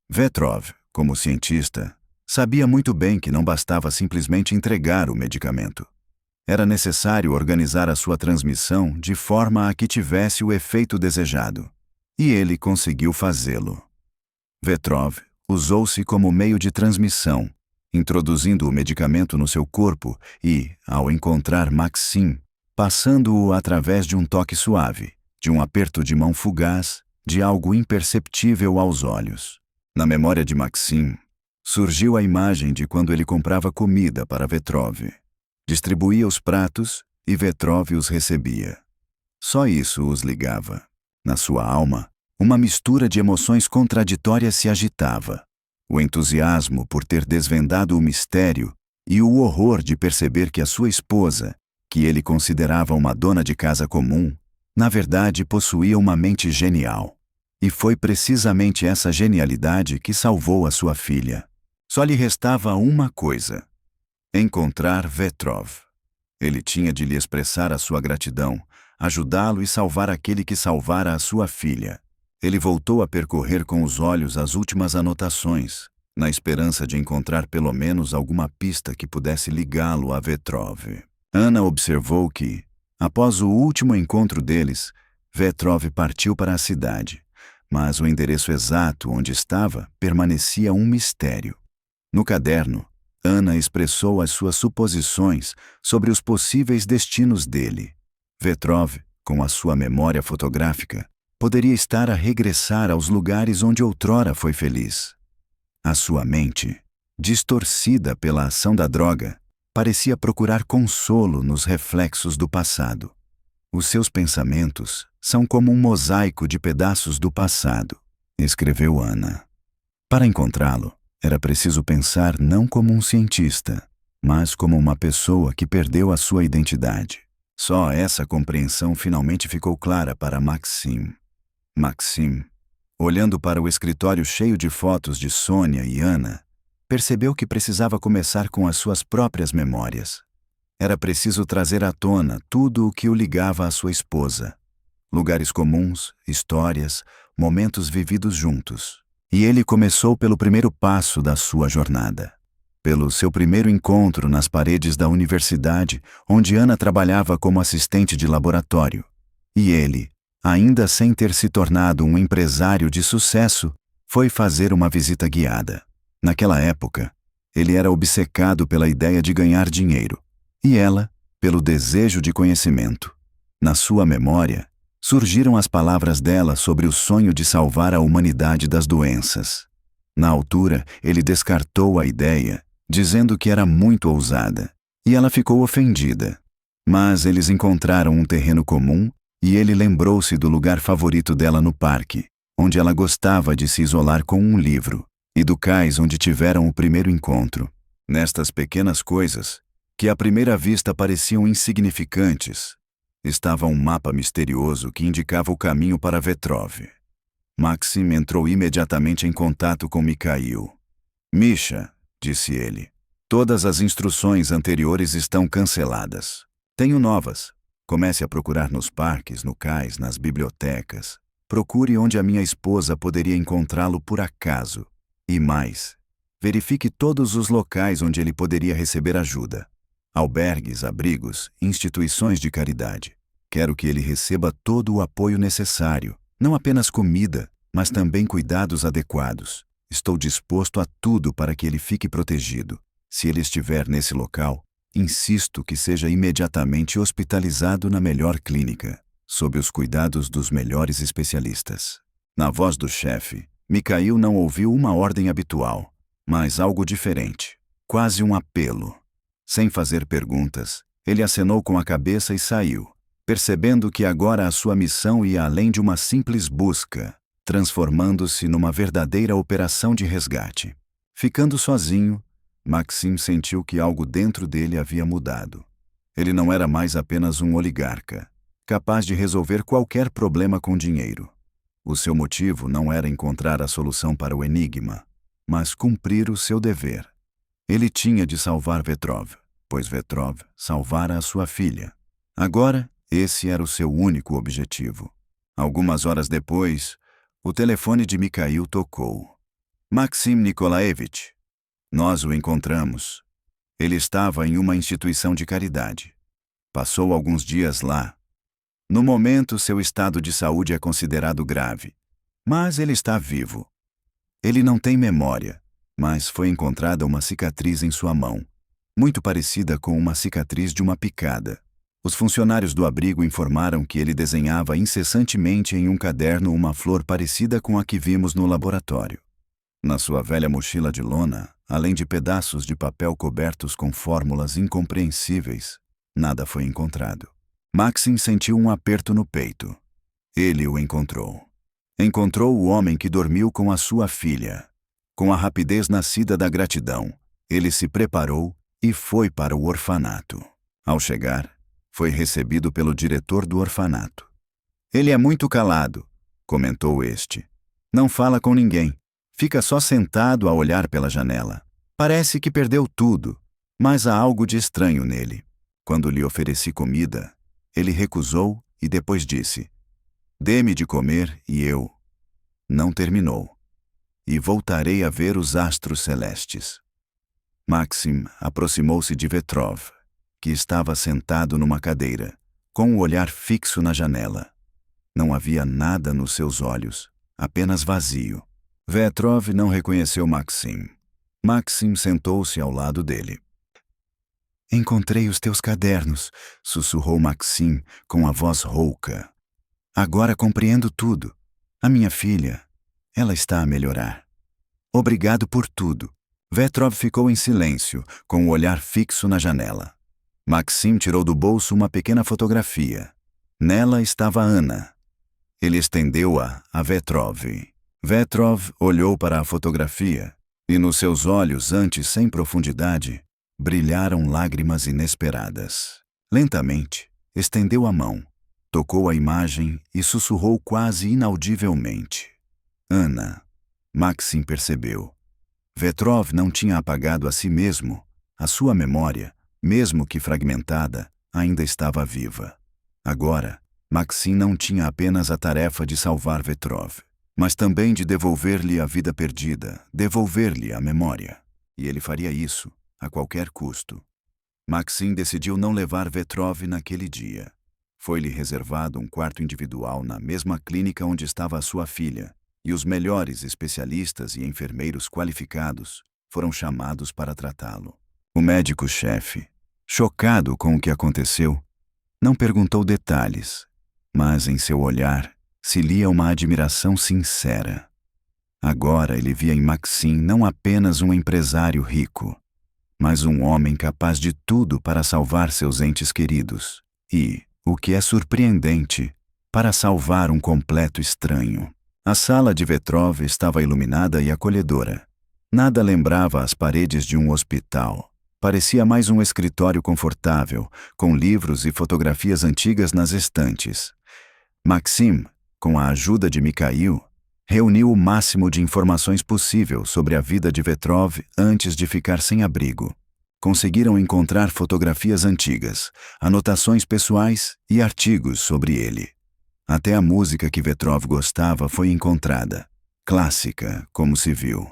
[SPEAKER 1] Vetrov, como cientista, sabia muito bem que não bastava simplesmente entregar o medicamento. Era necessário organizar a sua transmissão de forma a que tivesse o efeito desejado. E ele conseguiu fazê-lo. Vetrov usou-se como meio de transmissão, introduzindo o medicamento no seu corpo e, ao encontrar Maxim, passando-o através de um toque suave, de um aperto de mão fugaz, de algo imperceptível aos olhos. Na memória de Maxim, surgiu a imagem de quando ele comprava comida para Vetrov. Distribuía os pratos e Vetrov os recebia. Só isso os ligava. Na sua alma, uma mistura de emoções contraditórias se agitava. O entusiasmo por ter desvendado o mistério e o horror de perceber que a sua esposa, que ele considerava uma dona de casa comum, na verdade possuía uma mente genial. E foi precisamente essa genialidade que salvou a sua filha. Só lhe restava uma coisa: encontrar Vetrov. Ele tinha de lhe expressar a sua gratidão, ajudá-lo e salvar aquele que salvara a sua filha. Ele voltou a percorrer com os olhos as últimas anotações, na esperança de encontrar pelo menos alguma pista que pudesse ligá-lo a Vetrov. Anna observou que, após o último encontro deles, Vetrov partiu para a cidade, mas o endereço exato onde estava permanecia um mistério. No caderno, Anna expressou as suas suposições sobre os possíveis destinos dele. Vetrov, com a sua memória fotográfica, poderia estar a regressar aos lugares onde outrora foi feliz. A sua mente, distorcida pela ação da droga, parecia procurar consolo nos reflexos do passado. Os seus pensamentos são como um mosaico de pedaços do passado, escreveu Anna. Para encontrá-lo, era preciso pensar não como um cientista, mas como uma pessoa que perdeu a sua identidade. Só essa compreensão finalmente ficou clara para Maxim. Maxim, olhando para o escritório cheio de fotos de Sônia e Anna, percebeu que precisava começar com as suas próprias memórias. Era preciso trazer à tona tudo o que o ligava à sua esposa. Lugares comuns, histórias, momentos vividos juntos. E ele começou pelo primeiro passo da sua jornada. Pelo seu primeiro encontro nas paredes da universidade, onde Anna trabalhava como assistente de laboratório. E ele, ainda sem ter se tornado um empresário de sucesso, foi fazer uma visita guiada. Naquela época, ele era obcecado pela ideia de ganhar dinheiro, e ela, pelo desejo de conhecimento. Na sua memória, surgiram as palavras dela sobre o sonho de salvar a humanidade das doenças. Na altura, ele descartou a ideia, dizendo que era muito ousada, e ela ficou ofendida. Mas eles encontraram um terreno comum e ele lembrou-se do lugar favorito dela no parque, onde ela gostava de se isolar com um livro, e do cais onde tiveram o primeiro encontro. Nestas pequenas coisas, que à primeira vista pareciam insignificantes, estava um mapa misterioso que indicava o caminho para Vetrov. Maxim entrou imediatamente em contato com Mikhail. Misha, disse ele, todas as instruções anteriores estão canceladas. Tenho novas. Comece a procurar nos parques, no cais, nas bibliotecas. Procure onde a minha esposa poderia encontrá-lo por acaso. E mais, verifique todos os locais onde ele poderia receber ajuda. Albergues, abrigos, instituições de caridade. Quero que ele receba todo o apoio necessário, não apenas comida, mas também cuidados adequados. Estou disposto a tudo para que ele fique protegido. Se ele estiver nesse local, insisto que seja imediatamente hospitalizado na melhor clínica, sob os cuidados dos melhores especialistas. Na voz do chefe, Mikhail não ouviu uma ordem habitual, mas algo diferente, quase um apelo. Sem fazer perguntas, ele acenou com a cabeça e saiu, percebendo que agora a sua missão ia além de uma simples busca, transformando-se numa verdadeira operação de resgate. Ficando sozinho, Maxim sentiu que algo dentro dele havia mudado. Ele não era mais apenas um oligarca, capaz de resolver qualquer problema com dinheiro. O seu motivo não era encontrar a solução para o enigma, mas cumprir o seu dever. Ele tinha de salvar Vetrov, pois Vetrov salvara a sua filha. Agora, esse era o seu único objetivo. Algumas horas depois, o telefone de Mikhail tocou. Maxim Nikolaevich. Nós o encontramos. Ele estava em uma instituição de caridade. Passou alguns dias lá. No momento, seu estado de saúde é considerado grave, mas ele está vivo. Ele não tem memória, mas foi encontrada uma cicatriz em sua mão, muito parecida com uma cicatriz de uma picada. Os funcionários do abrigo informaram que ele desenhava incessantemente em um caderno uma flor parecida com a que vimos no laboratório. Na sua velha mochila de lona, além de pedaços de papel cobertos com fórmulas incompreensíveis, nada foi encontrado. Maxim sentiu um aperto no peito. Ele o encontrou. Encontrou o homem que dormiu com a sua filha. Com a rapidez nascida da gratidão, ele se preparou e foi para o orfanato. Ao chegar, foi recebido pelo diretor do orfanato. Ele é muito calado, comentou este. Não fala com ninguém. Fica só sentado a olhar pela janela. Parece que perdeu tudo, mas há algo de estranho nele. Quando lhe ofereci comida, ele recusou e depois disse: "Dê-me de comer e eu." Não terminou. "E voltarei a ver os astros celestes." Maxim aproximou-se de Vetrov, que estava sentado numa cadeira, com o olhar fixo na janela. Não havia nada nos seus olhos, apenas vazio. Vetrov não reconheceu Maxim. Maxim sentou-se ao lado dele. "Encontrei os teus cadernos", sussurrou Maxim com a voz rouca. "Agora compreendo tudo. A minha filha, ela está a melhorar. Obrigado por tudo." Vetrov ficou em silêncio, com o olhar fixo na janela. Maxim tirou do bolso uma pequena fotografia. Nela estava Ana. Ele estendeu-a a Vetrov. Vetrov olhou para a fotografia, e nos seus olhos, antes sem profundidade, brilharam lágrimas inesperadas. Lentamente, estendeu a mão, tocou a imagem e sussurrou quase inaudivelmente: "Ana." Maxim percebeu. Vetrov não tinha apagado a si mesmo. A sua memória, mesmo que fragmentada, ainda estava viva. Agora, Maxim não tinha apenas a tarefa de salvar Vetrov, mas também de devolver-lhe a vida perdida, devolver-lhe a memória. E ele faria isso a qualquer custo. Maxim decidiu não levar Vetrov naquele dia. Foi-lhe reservado um quarto individual na mesma clínica onde estava a sua filha, e os melhores especialistas e enfermeiros qualificados foram chamados para tratá-lo. O médico-chefe, chocado com o que aconteceu, não perguntou detalhes, mas em seu olhar se lia uma admiração sincera. Agora ele via em Maxim não apenas um empresário rico, mas um homem capaz de tudo para salvar seus entes queridos e, o que é surpreendente, para salvar um completo estranho. A sala de Vetrov estava iluminada e acolhedora. Nada lembrava as paredes de um hospital, parecia mais um escritório confortável, com livros e fotografias antigas nas estantes. Maxim, com a ajuda de Mikhail, reuniu o máximo de informações possível sobre a vida de Vetrov antes de ficar sem abrigo. Conseguiram encontrar fotografias antigas, anotações pessoais e artigos sobre ele. Até a música que Vetrov gostava foi encontrada, clássica, como se viu.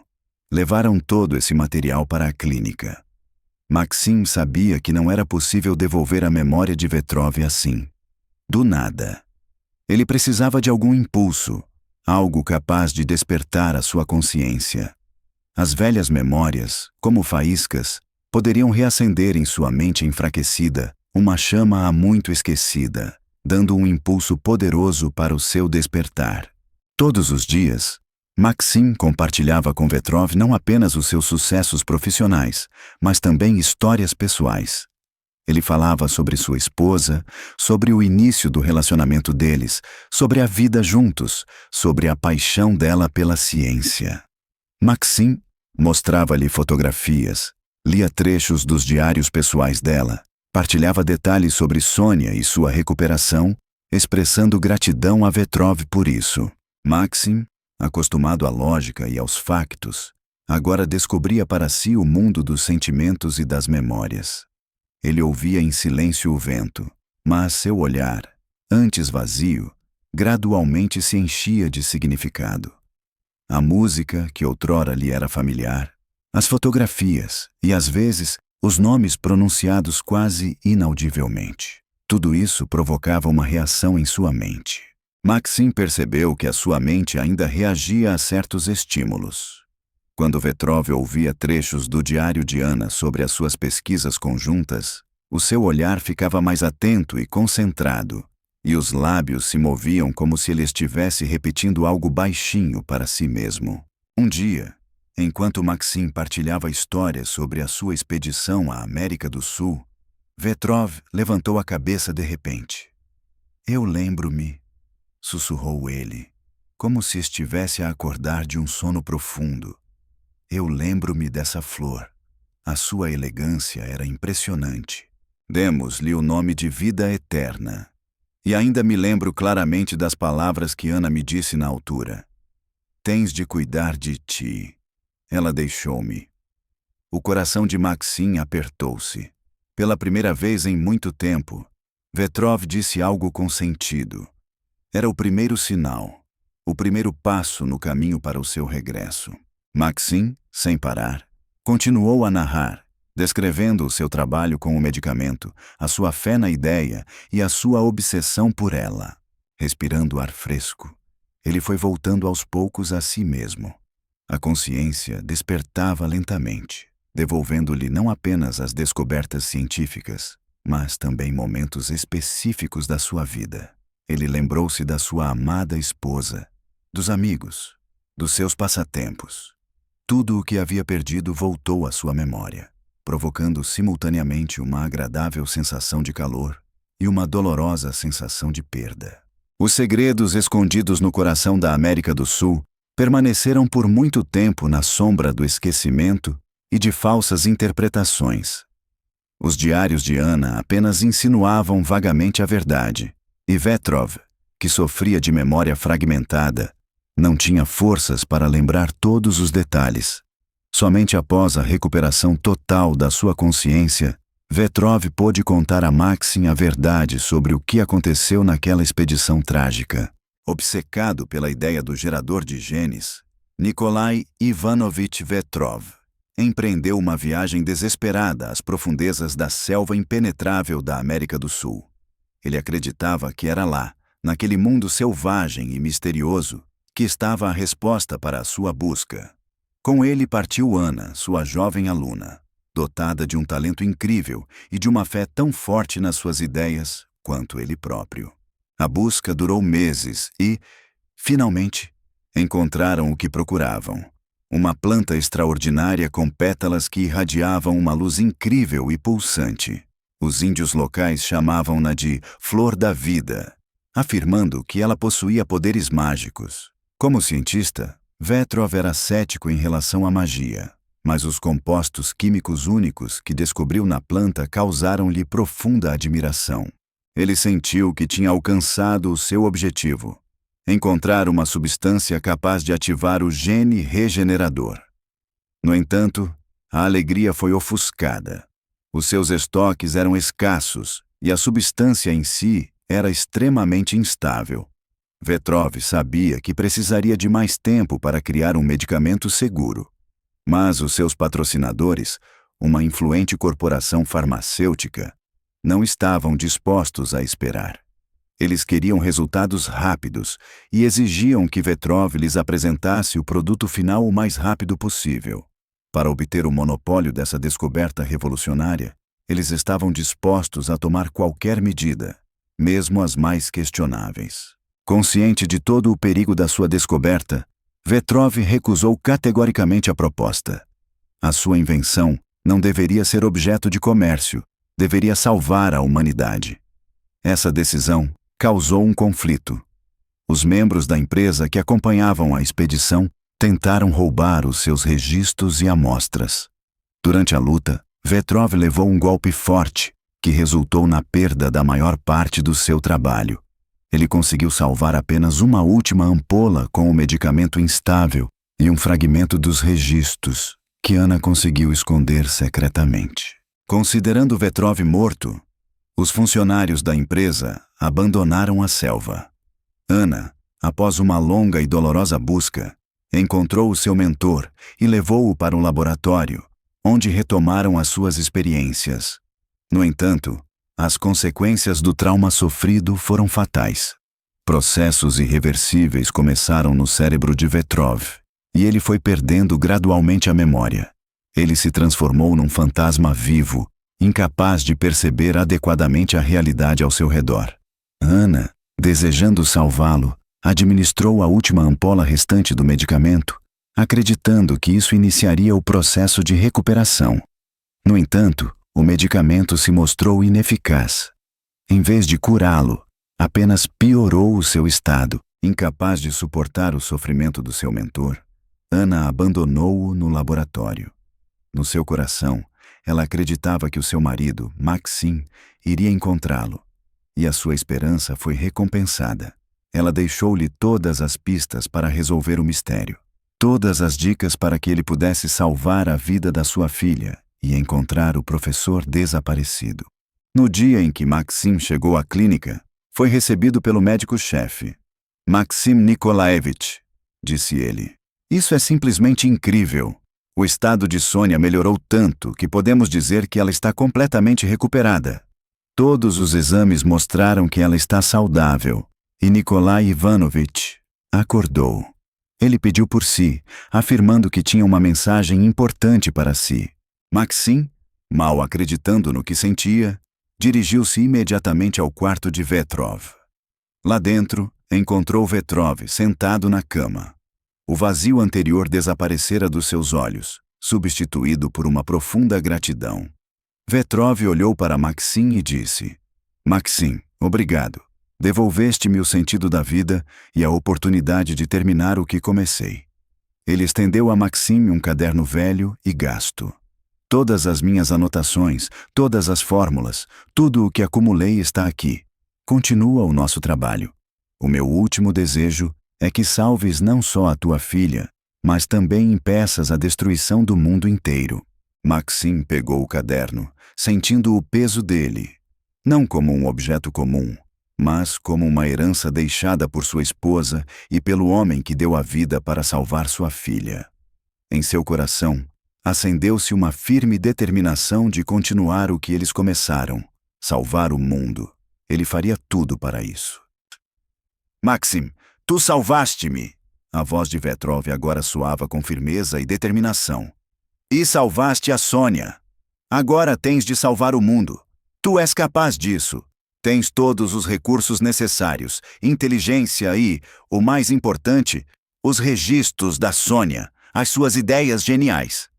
[SPEAKER 1] Levaram todo esse material para a clínica. Maxim sabia que não era possível devolver a memória de Vetrov assim, do nada. Ele precisava de algum impulso, algo capaz de despertar a sua consciência. As velhas memórias, como faíscas, poderiam reacender em sua mente enfraquecida uma chama há muito esquecida, dando um impulso poderoso para o seu despertar. Todos os dias, Maxim compartilhava com Vetrov não apenas os seus sucessos profissionais, mas também histórias pessoais. Ele falava sobre sua esposa, sobre o início do relacionamento deles, sobre a vida juntos, sobre a paixão dela pela ciência. Maxim mostrava-lhe fotografias, lia trechos dos diários pessoais dela, partilhava detalhes sobre Sônia e sua recuperação, expressando gratidão a Vetrov por isso. Maxim, acostumado à lógica e aos factos, agora descobria para si o mundo dos sentimentos e das memórias. Ele ouvia em silêncio o vento, mas seu olhar, antes vazio, gradualmente se enchia de significado. A música, que outrora lhe era familiar, as fotografias e, às vezes, os nomes pronunciados quase inaudivelmente. Tudo isso provocava uma reação em sua mente. Maxim percebeu que a sua mente ainda reagia a certos estímulos. Quando Vetrov ouvia trechos do diário de Ana sobre as suas pesquisas conjuntas, o seu olhar ficava mais atento e concentrado, e os lábios se moviam como se ele estivesse repetindo algo baixinho para si mesmo. Um dia, enquanto Maxim partilhava histórias sobre a sua expedição à América do Sul, Vetrov levantou a cabeça de repente. "Eu lembro-me", sussurrou ele, como se estivesse a acordar de um sono profundo. "Eu lembro-me dessa flor. A sua elegância era impressionante. Demos-lhe o nome de Vida Eterna. E ainda me lembro claramente das palavras que Ana me disse na altura. Tens de cuidar de ti. Ela deixou-me." O coração de Maxim apertou-se. Pela primeira vez em muito tempo, Vetrov disse algo com sentido. Era o primeiro sinal, o primeiro passo no caminho para o seu regresso. Maxim, sem parar, continuou a narrar, descrevendo o seu trabalho com o medicamento, a sua fé na ideia e a sua obsessão por ela. Respirando ar fresco, ele foi voltando aos poucos a si mesmo. A consciência despertava lentamente, devolvendo-lhe não apenas as descobertas científicas, mas também momentos específicos da sua vida. Ele lembrou-se da sua amada esposa, dos amigos, dos seus passatempos. Tudo o que havia perdido voltou à sua memória, provocando simultaneamente uma agradável sensação de calor e uma dolorosa sensação de perda. Os segredos escondidos no coração da América do Sul permaneceram por muito tempo na sombra do esquecimento e de falsas interpretações. Os diários de Ana apenas insinuavam vagamente a verdade, e Vetrov, que sofria de memória fragmentada, não tinha forças para lembrar todos os detalhes. Somente após a recuperação total da sua consciência, Vetrov pôde contar a Maxim a verdade sobre o que aconteceu naquela expedição trágica. Obcecado pela ideia do gerador de genes, Nikolai Ivanovich Vetrov empreendeu uma viagem desesperada às profundezas da selva impenetrável da América do Sul. Ele acreditava que era lá, naquele mundo selvagem e misterioso, que estava a resposta para a sua busca. Com ele partiu Ana, sua jovem aluna, dotada de um talento incrível e de uma fé tão forte nas suas ideias quanto ele próprio. A busca durou meses e, finalmente, encontraram o que procuravam. Uma planta extraordinária com pétalas que irradiavam uma luz incrível e pulsante. Os índios locais chamavam-na de Flor da Vida, afirmando que ela possuía poderes mágicos. Como cientista, Vetrov era cético em relação à magia. mas os compostos químicos únicos que descobriu na planta causaram-lhe profunda admiração. Ele sentiu que tinha alcançado o seu objetivo: encontrar uma substância capaz de ativar o gene regenerador. No entanto, a alegria foi ofuscada. Os seus estoques eram escassos e a substância em si era extremamente instável. Vetrov sabia que precisaria de mais tempo para criar um medicamento seguro. Mas os seus patrocinadores, uma influente corporação farmacêutica, não estavam dispostos a esperar. Eles queriam resultados rápidos e exigiam que Vetrov lhes apresentasse o produto final o mais rápido possível. Para obter o monopólio dessa descoberta revolucionária, eles estavam dispostos a tomar qualquer medida, mesmo as mais questionáveis. Consciente de todo o perigo da sua descoberta, Vetrov recusou categoricamente a proposta. A sua invenção não deveria ser objeto de comércio, deveria salvar a humanidade. Essa decisão causou um conflito. Os membros da empresa que acompanhavam a expedição tentaram roubar os seus registros e amostras. Durante a luta, Vetrov levou um golpe forte, que resultou na perda da maior parte do seu trabalho. Ele conseguiu salvar apenas uma última ampola com o medicamento instável e um fragmento dos registros, que Anna conseguiu esconder secretamente. Considerando Vetrov morto, os funcionários da empresa abandonaram a selva. Anna, após uma longa e dolorosa busca, encontrou o seu mentor e levou-o para um laboratório, onde retomaram as suas experiências. No entanto, as consequências do trauma sofrido foram fatais. Processos irreversíveis começaram no cérebro de Vetrov, e ele foi perdendo gradualmente a memória. Ele se transformou num fantasma vivo, incapaz de perceber adequadamente a realidade ao seu redor. Anna, desejando salvá-lo, administrou a última ampola restante do medicamento, acreditando que isso iniciaria o processo de recuperação. No entanto, o medicamento se mostrou ineficaz. Em vez de curá-lo, apenas piorou o seu estado. Incapaz de suportar o sofrimento do seu mentor, Anna abandonou-o no laboratório. No seu coração, ela acreditava que o seu marido, Maxim, iria encontrá-lo, e a sua esperança foi recompensada. Ela deixou-lhe todas as pistas para resolver o mistério, todas as dicas para que ele pudesse salvar a vida da sua filha e encontrar o professor desaparecido. No dia em que Maxim chegou à clínica, foi recebido pelo médico-chefe. Maxim Nikolaevich, disse ele, isso é simplesmente incrível. O estado de Sônia melhorou tanto que podemos dizer que ela está completamente recuperada. Todos os exames mostraram que ela está saudável, e Nikolai Ivanovich acordou. Ele pediu por si, afirmando que tinha uma mensagem importante para si. Maxim, mal acreditando no que sentia, dirigiu-se imediatamente ao quarto de Vetrov. Lá dentro, encontrou Vetrov sentado na cama. O vazio anterior desaparecera dos seus olhos, substituído por uma profunda gratidão. Vetrov olhou para Maxim e disse: Maxim, obrigado. Devolveste-me o sentido da vida e a oportunidade de terminar o que comecei. Ele estendeu a Maxim um caderno velho e gasto. Todas as minhas anotações, todas as fórmulas, tudo o que acumulei está aqui. Continua o nosso trabalho. O meu último desejo é que salves não só a tua filha, mas também impeças a destruição do mundo inteiro. Maxim pegou o caderno, sentindo o peso dele, não como um objeto comum, mas como uma herança deixada por sua esposa e pelo homem que deu a vida para salvar sua filha. Em seu coração, acendeu-se uma firme determinação de continuar o que eles começaram, salvar o mundo. Ele faria tudo para isso. Maxim, tu salvaste-me! A voz de Vetrov agora soava com firmeza e determinação. E salvaste a Sônia. Agora tens de salvar o mundo. Tu és capaz disso. Tens todos os recursos necessários, inteligência e, o mais importante, os registros da Sônia, as suas ideias geniais.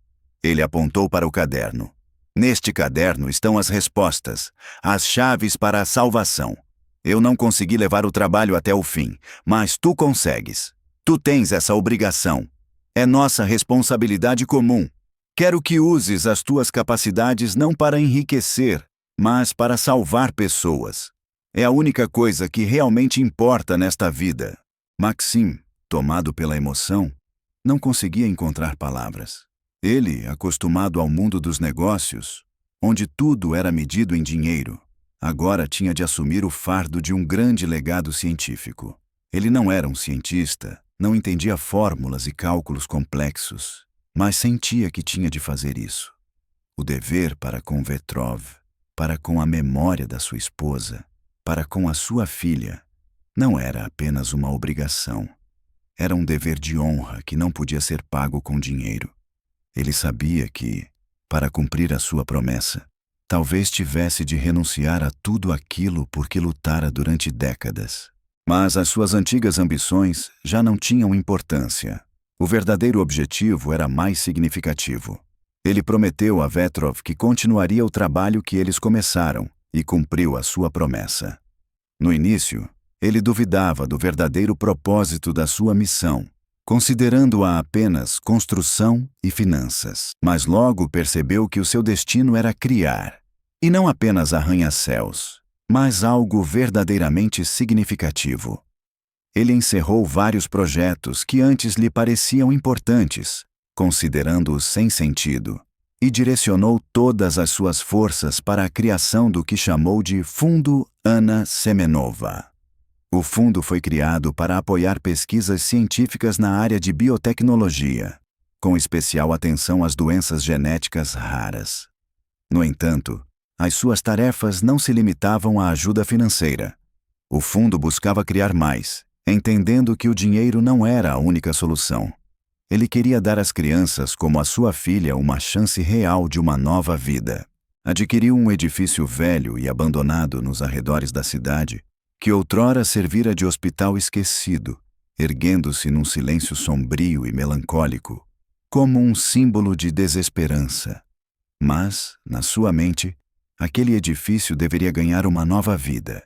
[SPEAKER 1] Ele apontou para o caderno. Neste caderno estão as respostas, as chaves para a salvação. Eu não consegui levar o trabalho até o fim, mas tu consegues. Tu tens essa obrigação. É nossa responsabilidade comum. Quero que uses as tuas capacidades não para enriquecer, mas para salvar pessoas. É a única coisa que realmente importa nesta vida. Maxim, tomado pela emoção, não conseguia encontrar palavras. Ele, acostumado ao mundo dos negócios, onde tudo era medido em dinheiro, agora tinha de assumir o fardo de um grande legado científico. Ele não era um cientista, não entendia fórmulas e cálculos complexos, mas sentia que tinha de fazer isso. O dever para com Vetrov, para com a memória da sua esposa, para com a sua filha, não era apenas uma obrigação. Era um dever de honra que não podia ser pago com dinheiro. Ele sabia que, para cumprir a sua promessa, talvez tivesse de renunciar a tudo aquilo por que lutara durante décadas. Mas as suas antigas ambições já não tinham importância. O verdadeiro objetivo era mais significativo. Ele prometeu a Vetrov que continuaria o trabalho que eles começaram e cumpriu a sua promessa. No início, ele duvidava do verdadeiro propósito da sua missão, considerando-a apenas construção e finanças. Mas logo percebeu que o seu destino era criar, e não apenas arranha-céus, mas algo verdadeiramente significativo. Ele encerrou vários projetos que antes lhe pareciam importantes, considerando-os sem sentido, e direcionou todas as suas forças para a criação do que chamou de Fundo Anna Semenova. O fundo foi criado para apoiar pesquisas científicas na área de biotecnologia, com especial atenção às doenças genéticas raras. No entanto, as suas tarefas não se limitavam à ajuda financeira. O fundo buscava criar mais, entendendo que o dinheiro não era a única solução. Ele queria dar às crianças como a sua filha uma chance real de uma nova vida. Adquiriu um edifício velho e abandonado nos arredores da cidade, que outrora servira de hospital esquecido, erguendo-se num silêncio sombrio e melancólico, como um símbolo de desesperança. Mas, na sua mente, aquele edifício deveria ganhar uma nova vida.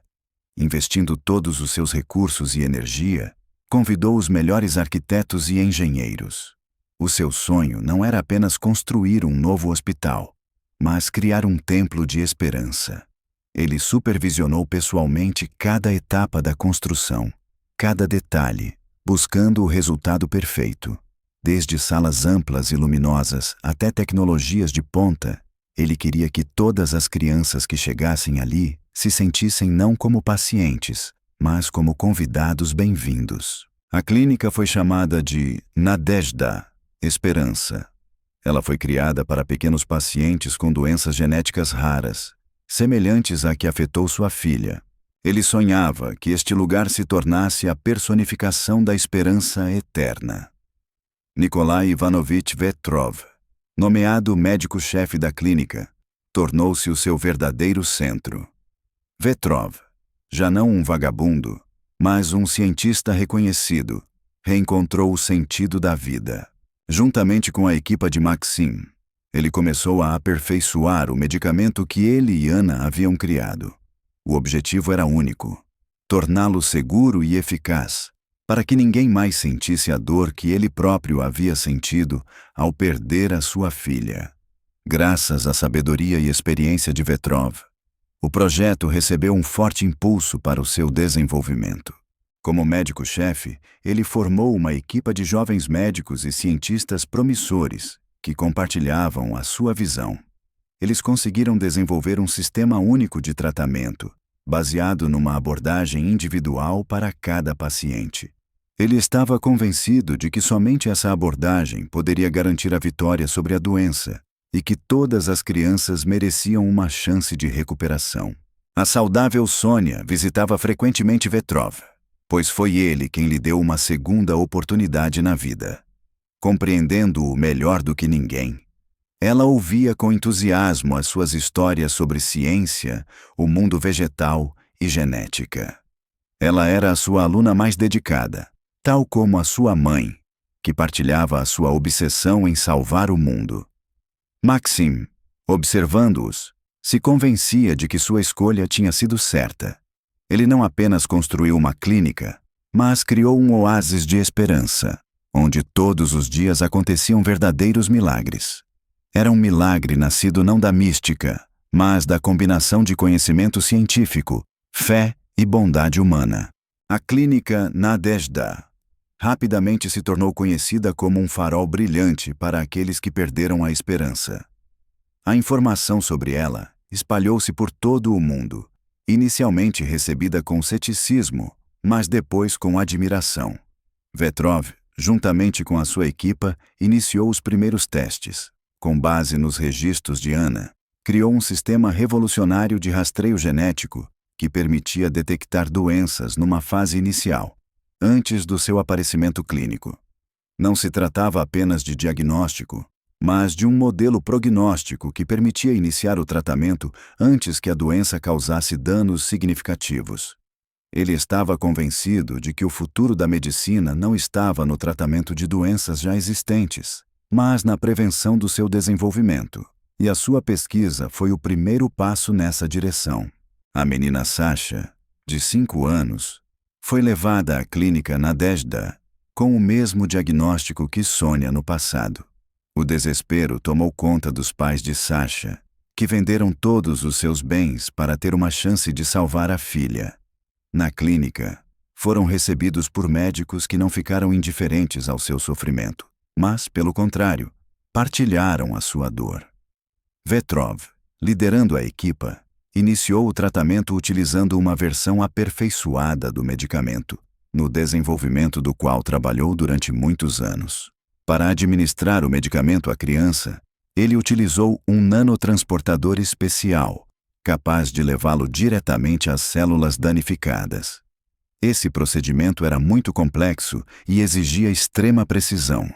[SPEAKER 1] Investindo todos os seus recursos e energia, convidou os melhores arquitetos e engenheiros. O seu sonho não era apenas construir um novo hospital, mas criar um templo de esperança. Ele supervisionou pessoalmente cada etapa da construção, cada detalhe, buscando o resultado perfeito. Desde salas amplas e luminosas até tecnologias de ponta, ele queria que todas as crianças que chegassem ali se sentissem não como pacientes, mas como convidados bem-vindos. A clínica foi chamada de Nadezhda, Esperança. Ela foi criada para pequenos pacientes com doenças genéticas raras, semelhantes à que afetou sua filha. Ele sonhava que este lugar se tornasse a personificação da esperança eterna. Nikolai Ivanovich Vetrov, nomeado médico-chefe da clínica, tornou-se o seu verdadeiro centro. Vetrov, já não um vagabundo, mas um cientista reconhecido, reencontrou o sentido da vida. Juntamente com a equipa de Maxim, ele começou a aperfeiçoar o medicamento que ele e Anna haviam criado. O objetivo era único: torná-lo seguro e eficaz, para que ninguém mais sentisse a dor que ele próprio havia sentido ao perder a sua filha. Graças à sabedoria e experiência de Vetrov, o projeto recebeu um forte impulso para o seu desenvolvimento. Como médico-chefe, ele formou uma equipa de jovens médicos e cientistas promissores que compartilhavam a sua visão. Eles conseguiram desenvolver um sistema único de tratamento, baseado numa abordagem individual para cada paciente. Ele estava convencido de que somente essa abordagem poderia garantir a vitória sobre a doença e que todas as crianças mereciam uma chance de recuperação. A saudável Sônia visitava frequentemente Vetrov, pois foi ele quem lhe deu uma segunda oportunidade na vida. Compreendendo-o melhor do que ninguém, ela ouvia com entusiasmo as suas histórias sobre ciência, o mundo vegetal e genética. Ela era a sua aluna mais dedicada, tal como a sua mãe, que partilhava a sua obsessão em salvar o mundo. Maxim, observando-os, se convencia de que sua escolha tinha sido certa. Ele não apenas construiu uma clínica, mas criou um oásis de esperança, onde todos os dias aconteciam verdadeiros milagres. Era um milagre nascido não da mística, mas da combinação de conhecimento científico, fé e bondade humana. A clínica Nadezhda rapidamente se tornou conhecida como um farol brilhante para aqueles que perderam a esperança. A informação sobre ela espalhou-se por todo o mundo, inicialmente recebida com ceticismo, mas depois com admiração. Vetrov, juntamente com a sua equipa, iniciou os primeiros testes. Com base nos registros de Anna, criou um sistema revolucionário de rastreio genético que permitia detectar doenças numa fase inicial, antes do seu aparecimento clínico. Não se tratava apenas de diagnóstico, mas de um modelo prognóstico que permitia iniciar o tratamento antes que a doença causasse danos significativos. Ele estava convencido de que o futuro da medicina não estava no tratamento de doenças já existentes, mas na prevenção do seu desenvolvimento, e a sua pesquisa foi o primeiro passo nessa direção. A menina Sasha, de 5 anos, foi levada à clínica Nadezhda com o mesmo diagnóstico que Sônia no passado. O desespero tomou conta dos pais de Sasha, que venderam todos os seus bens para ter uma chance de salvar a filha. Na clínica, foram recebidos por médicos que não ficaram indiferentes ao seu sofrimento, mas, pelo contrário, partilharam a sua dor. Vetrov, liderando a equipa, iniciou o tratamento utilizando uma versão aperfeiçoada do medicamento, no desenvolvimento do qual trabalhou durante muitos anos. Para administrar o medicamento à criança, ele utilizou um nanotransportador especial, capaz de levá-lo diretamente às células danificadas. Esse procedimento era muito complexo e exigia extrema precisão.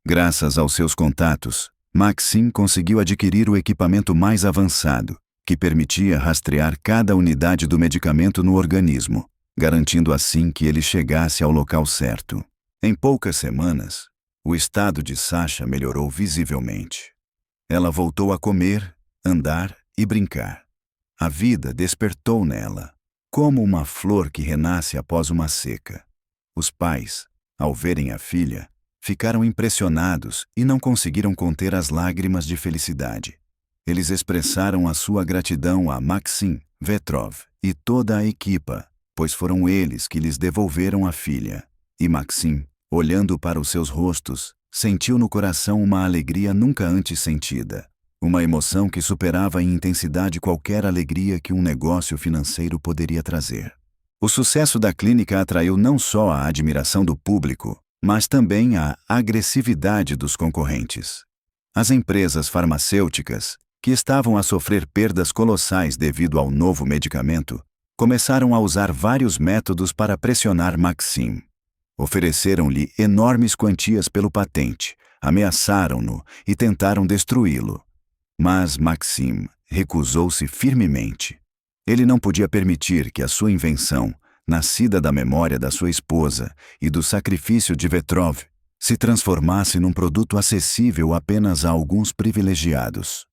[SPEAKER 1] Graças aos seus contatos, Maxim conseguiu adquirir o equipamento mais avançado, que permitia rastrear cada unidade do medicamento no organismo, garantindo assim que ele chegasse ao local certo. Em poucas semanas, o estado de Sasha melhorou visivelmente. Ela voltou a comer, andar e brincar. A vida despertou nela, como uma flor que renasce após uma seca. Os pais, ao verem a filha, ficaram impressionados e não conseguiram conter as lágrimas de felicidade. Eles expressaram a sua gratidão a Maxim, Vetrov e toda a equipa, pois foram eles que lhes devolveram a filha. E Maxim, olhando para os seus rostos, sentiu no coração uma alegria nunca antes sentida. Uma emoção que superava em intensidade qualquer alegria que um negócio financeiro poderia trazer. O sucesso da clínica atraiu não só a admiração do público, mas também a agressividade dos concorrentes. As empresas farmacêuticas, que estavam a sofrer perdas colossais devido ao novo medicamento, começaram a usar vários métodos para pressionar Maxim. Ofereceram-lhe enormes quantias pelo patente, ameaçaram-no e tentaram destruí-lo. Mas Maxim recusou-se firmemente. Ele não podia permitir que a sua invenção, nascida da memória da sua esposa e do sacrifício de Vetrov, se transformasse num produto acessível apenas a alguns privilegiados.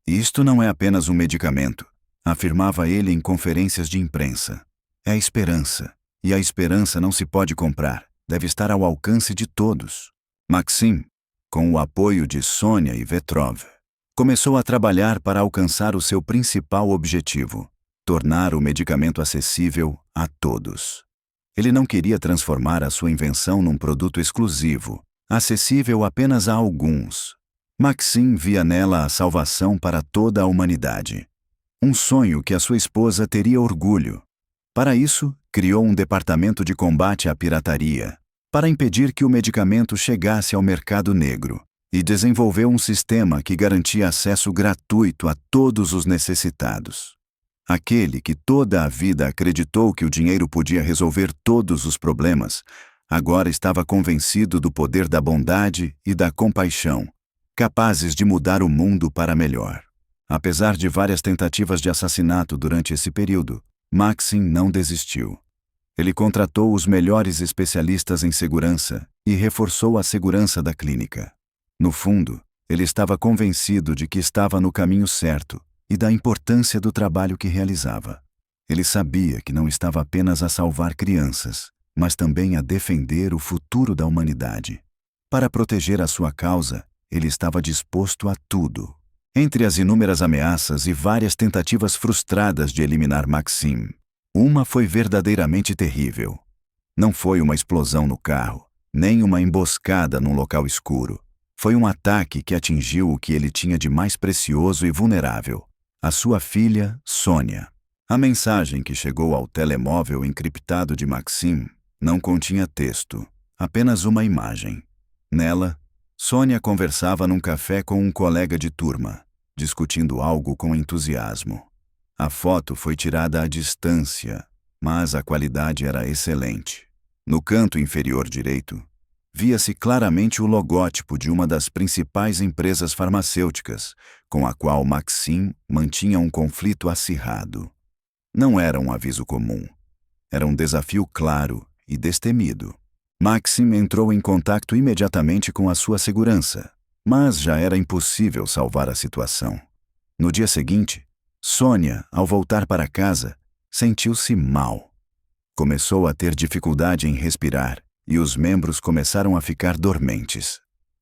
[SPEAKER 1] Isto não é apenas um medicamento, afirmava ele em conferências de imprensa. É a esperança, e a esperança não se pode comprar, deve estar ao alcance de todos. Maxim, com o apoio de Sônia e Vetrov, começou a trabalhar para alcançar o seu principal objetivo: tornar o medicamento acessível a todos. Ele não queria transformar a sua invenção num produto exclusivo, acessível apenas a alguns. Maxim via nela a salvação para toda a humanidade. Um sonho que a sua esposa teria orgulho. Para isso, criou um departamento de combate à pirataria, para impedir que o medicamento chegasse ao mercado negro, e desenvolveu um sistema que garantia acesso gratuito a todos os necessitados. Aquele que toda a vida acreditou que o dinheiro podia resolver todos os problemas, agora estava convencido do poder da bondade e da compaixão, capazes de mudar o mundo para melhor. Apesar de várias tentativas de assassinato durante esse período, Maxim não desistiu. Ele contratou os melhores especialistas em segurança e reforçou a segurança da clínica. No fundo, ele estava convencido de que estava no caminho certo e da importância do trabalho que realizava. Ele sabia que não estava apenas a salvar crianças, mas também a defender o futuro da humanidade. Para proteger a sua causa, ele estava disposto a tudo. Entre as inúmeras ameaças e várias tentativas frustradas de eliminar Maxim, uma foi verdadeiramente terrível. Não foi uma explosão no carro, nem uma emboscada num local escuro. Foi um ataque que atingiu o que ele tinha de mais precioso e vulnerável: a sua filha, Sônia. A mensagem que chegou ao telemóvel encriptado de Maxim não continha texto, apenas uma imagem. Nela, Sônia conversava num café com um colega de turma, discutindo algo com entusiasmo. A foto foi tirada à distância, mas a qualidade era excelente. No canto inferior direito, via-se claramente o logótipo de uma das principais empresas farmacêuticas, com a qual Maxim mantinha um conflito acirrado. Não era um aviso comum. Era um desafio claro e destemido. Maxim entrou em contato imediatamente com a sua segurança, mas já era impossível salvar a situação. No dia seguinte, Sônia, ao voltar para casa, sentiu-se mal. Começou a ter dificuldade em respirar e os membros começaram a ficar dormentes.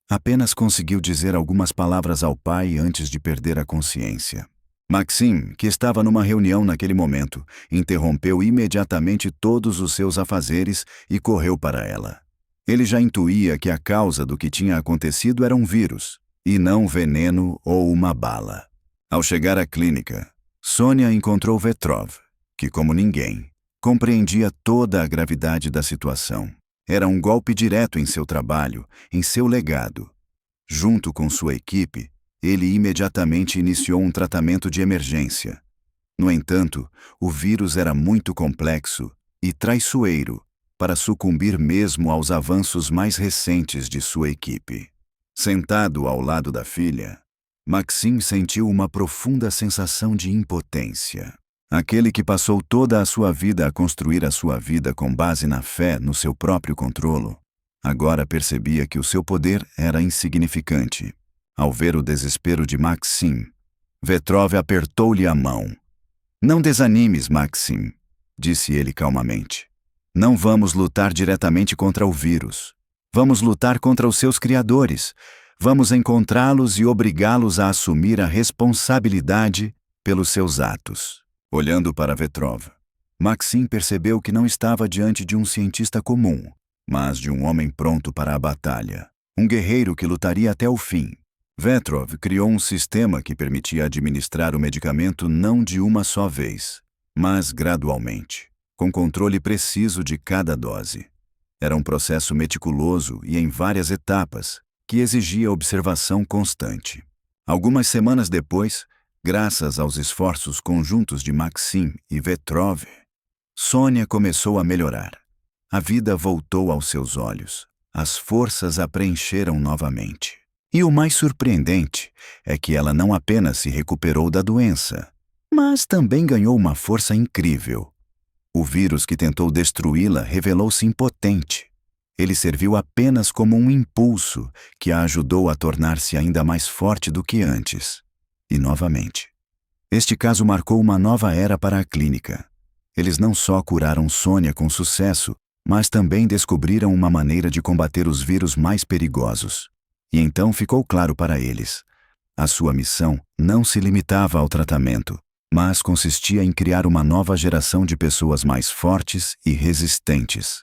[SPEAKER 1] Apenas conseguiu dizer algumas palavras ao pai antes de perder a consciência. Maxim, que estava numa reunião naquele momento, interrompeu imediatamente todos os seus afazeres e correu para ela. Ele já intuía que a causa do que tinha acontecido era um vírus, e não veneno ou uma bala. Ao chegar à clínica, Sônia encontrou Vetrov, que, como ninguém, compreendia toda a gravidade da situação. Era um golpe direto em seu trabalho, em seu legado. Junto com sua equipe, ele imediatamente iniciou um tratamento de emergência. No entanto, o vírus era muito complexo e traiçoeiro para sucumbir mesmo aos avanços mais recentes de sua equipe. Sentado ao lado da filha, Maxim sentiu uma profunda sensação de impotência. Aquele que passou toda a sua vida a construir a sua vida com base na fé no seu próprio controlo, agora percebia que o seu poder era insignificante. Ao ver o desespero de Maxim, Vetrov apertou-lhe a mão. "Não desanimes, Maxim", disse ele calmamente. "Não vamos lutar diretamente contra o vírus. Vamos lutar contra os seus criadores. Vamos encontrá-los e obrigá-los a assumir a responsabilidade pelos seus atos." Olhando para Vetrov, Maxim percebeu que não estava diante de um cientista comum, mas de um homem pronto para a batalha, um guerreiro que lutaria até o fim. Vetrov criou um sistema que permitia administrar o medicamento não de uma só vez, mas gradualmente, com controle preciso de cada dose. Era um processo meticuloso e em várias etapas, que exigia observação constante. Algumas semanas depois, graças aos esforços conjuntos de Maxim e Vetrov, Sônia começou a melhorar. A vida voltou aos seus olhos. As forças a preencheram novamente. E o mais surpreendente é que ela não apenas se recuperou da doença, mas também ganhou uma força incrível. O vírus que tentou destruí-la revelou-se impotente. Ele serviu apenas como um impulso que a ajudou a tornar-se ainda mais forte do que antes. E novamente, este caso marcou uma nova era para a clínica. Eles não só curaram Sônia com sucesso, mas também descobriram uma maneira de combater os vírus mais perigosos. E então ficou claro para eles: a sua missão não se limitava ao tratamento, mas consistia em criar uma nova geração de pessoas mais fortes e resistentes.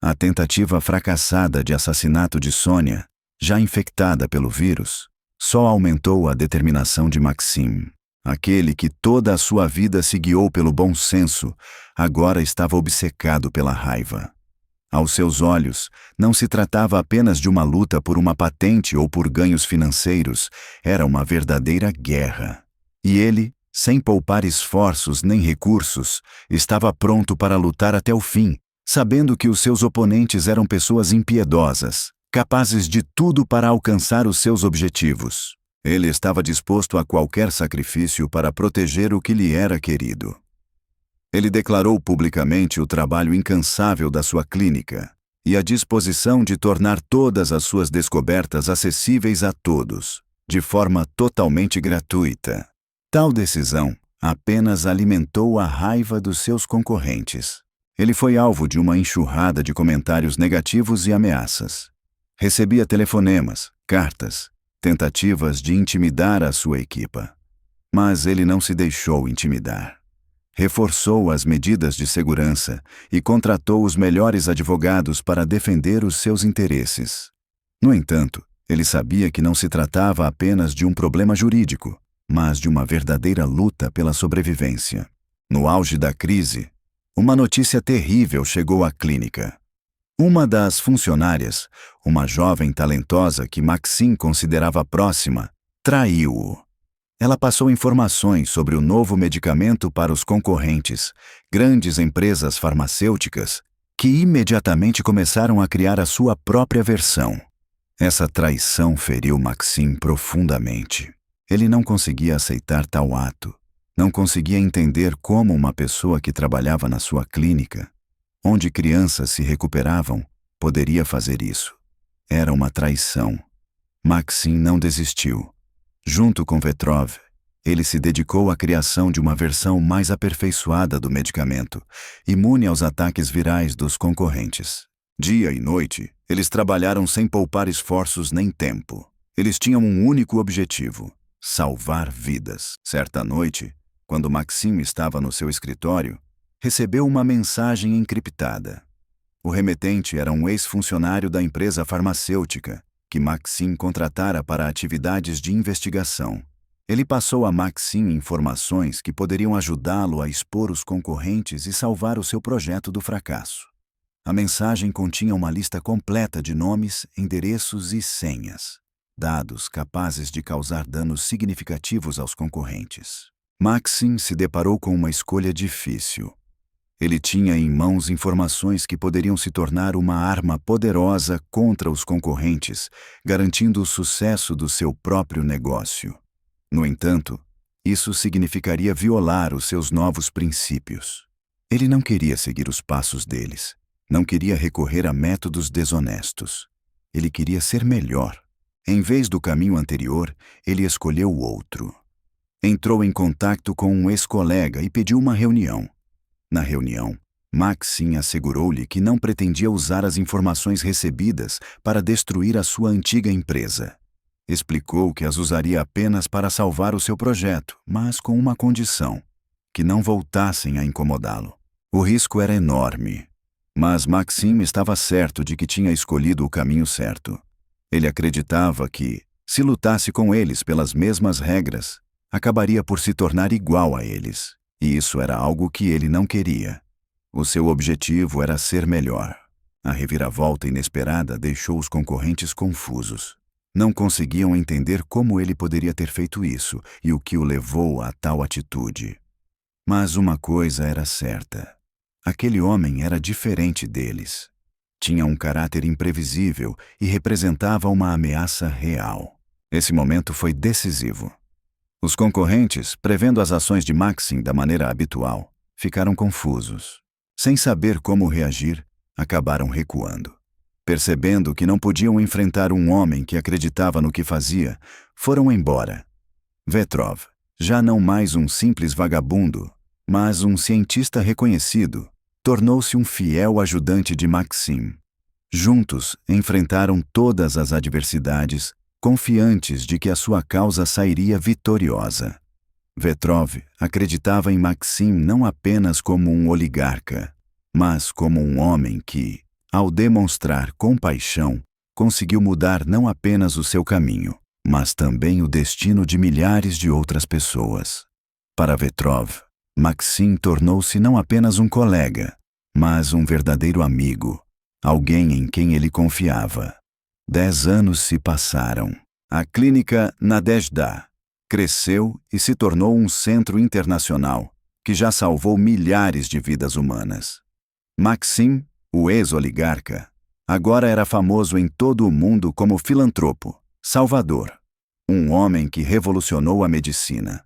[SPEAKER 1] A tentativa fracassada de assassinato de Sônia, já infectada pelo vírus, só aumentou a determinação de Maxim. Aquele que toda a sua vida se guiou pelo bom senso, agora estava obcecado pela raiva. Aos seus olhos, não se tratava apenas de uma luta por uma patente ou por ganhos financeiros, era uma verdadeira guerra. E ele, sem poupar esforços nem recursos, estava pronto para lutar até o fim, sabendo que os seus oponentes eram pessoas impiedosas, capazes de tudo para alcançar os seus objetivos. Ele estava disposto a qualquer sacrifício para proteger o que lhe era querido. Ele declarou publicamente o trabalho incansável da sua clínica e a disposição de tornar todas as suas descobertas acessíveis a todos, de forma totalmente gratuita. Tal decisão apenas alimentou a raiva dos seus concorrentes. Ele foi alvo de uma enxurrada de comentários negativos e ameaças. Recebia telefonemas, cartas, tentativas de intimidar a sua equipa. Mas ele não se deixou intimidar. Reforçou as medidas de segurança e contratou os melhores advogados para defender os seus interesses. No entanto, ele sabia que não se tratava apenas de um problema jurídico, mas de uma verdadeira luta pela sobrevivência. No auge da crise, uma notícia terrível chegou à clínica. Uma das funcionárias, uma jovem talentosa que Maxim considerava próxima, traiu-o. Ela passou informações sobre o novo medicamento para os concorrentes, grandes empresas farmacêuticas, que imediatamente começaram a criar a sua própria versão. Essa traição feriu Maxim profundamente. Ele não conseguia aceitar tal ato. Não conseguia entender como uma pessoa que trabalhava na sua clínica, onde crianças se recuperavam, poderia fazer isso. Era uma traição. Maxim não desistiu. Junto com Vetrov, ele se dedicou à criação de uma versão mais aperfeiçoada do medicamento, imune aos ataques virais dos concorrentes. Dia e noite, eles trabalharam sem poupar esforços nem tempo. Eles tinham um único objetivo: salvar vidas. Certa noite, quando Maxim estava no seu escritório, recebeu uma mensagem encriptada. O remetente era um ex-funcionário da empresa farmacêutica, que Maxim contratara para atividades de investigação. Ele passou a Maxim informações que poderiam ajudá-lo a expor os concorrentes e salvar o seu projeto do fracasso. A mensagem continha uma lista completa de nomes, endereços e senhas, dados capazes de causar danos significativos aos concorrentes. Maxim se deparou com uma escolha difícil. Ele tinha em mãos informações que poderiam se tornar uma arma poderosa contra os concorrentes, garantindo o sucesso do seu próprio negócio. No entanto, isso significaria violar os seus novos princípios. Ele não queria seguir os passos deles. Não queria recorrer a métodos desonestos. Ele queria ser melhor. Em vez do caminho anterior, ele escolheu outro. Entrou em contato com um ex-colega e pediu uma reunião. Na reunião, Maxim assegurou-lhe que não pretendia usar as informações recebidas para destruir a sua antiga empresa. Explicou que as usaria apenas para salvar o seu projeto, mas com uma condição: que não voltassem a incomodá-lo. O risco era enorme, mas Maxim estava certo de que tinha escolhido o caminho certo. Ele acreditava que, se lutasse com eles pelas mesmas regras, acabaria por se tornar igual a eles. E isso era algo que ele não queria. O seu objetivo era ser melhor. A reviravolta inesperada deixou os concorrentes confusos. Não conseguiam entender como ele poderia ter feito isso e o que o levou a tal atitude. Mas uma coisa era certa: aquele homem era diferente deles. Tinha um caráter imprevisível e representava uma ameaça real. Esse momento foi decisivo. Os concorrentes, prevendo as ações de Maxim da maneira habitual, ficaram confusos. Sem saber como reagir, acabaram recuando. Percebendo que não podiam enfrentar um homem que acreditava no que fazia, foram embora. Vetrov, já não mais um simples vagabundo, mas um cientista reconhecido, tornou-se um fiel ajudante de Maxim. Juntos, enfrentaram todas as adversidades, confiantes de que a sua causa sairia vitoriosa. Vetrov acreditava em Maxim não apenas como um oligarca, mas como um homem que, ao demonstrar compaixão, conseguiu mudar não apenas o seu caminho, mas também o destino de milhares de outras pessoas. Para Vetrov, Maxim tornou-se não apenas um colega, mas um verdadeiro amigo, alguém em quem ele confiava. 10 anos se passaram. A clínica Nadezhda cresceu e se tornou um centro internacional que já salvou milhares de vidas humanas. Maxim, o ex-oligarca, agora era famoso em todo o mundo como filantropo, salvador, um homem que revolucionou a medicina.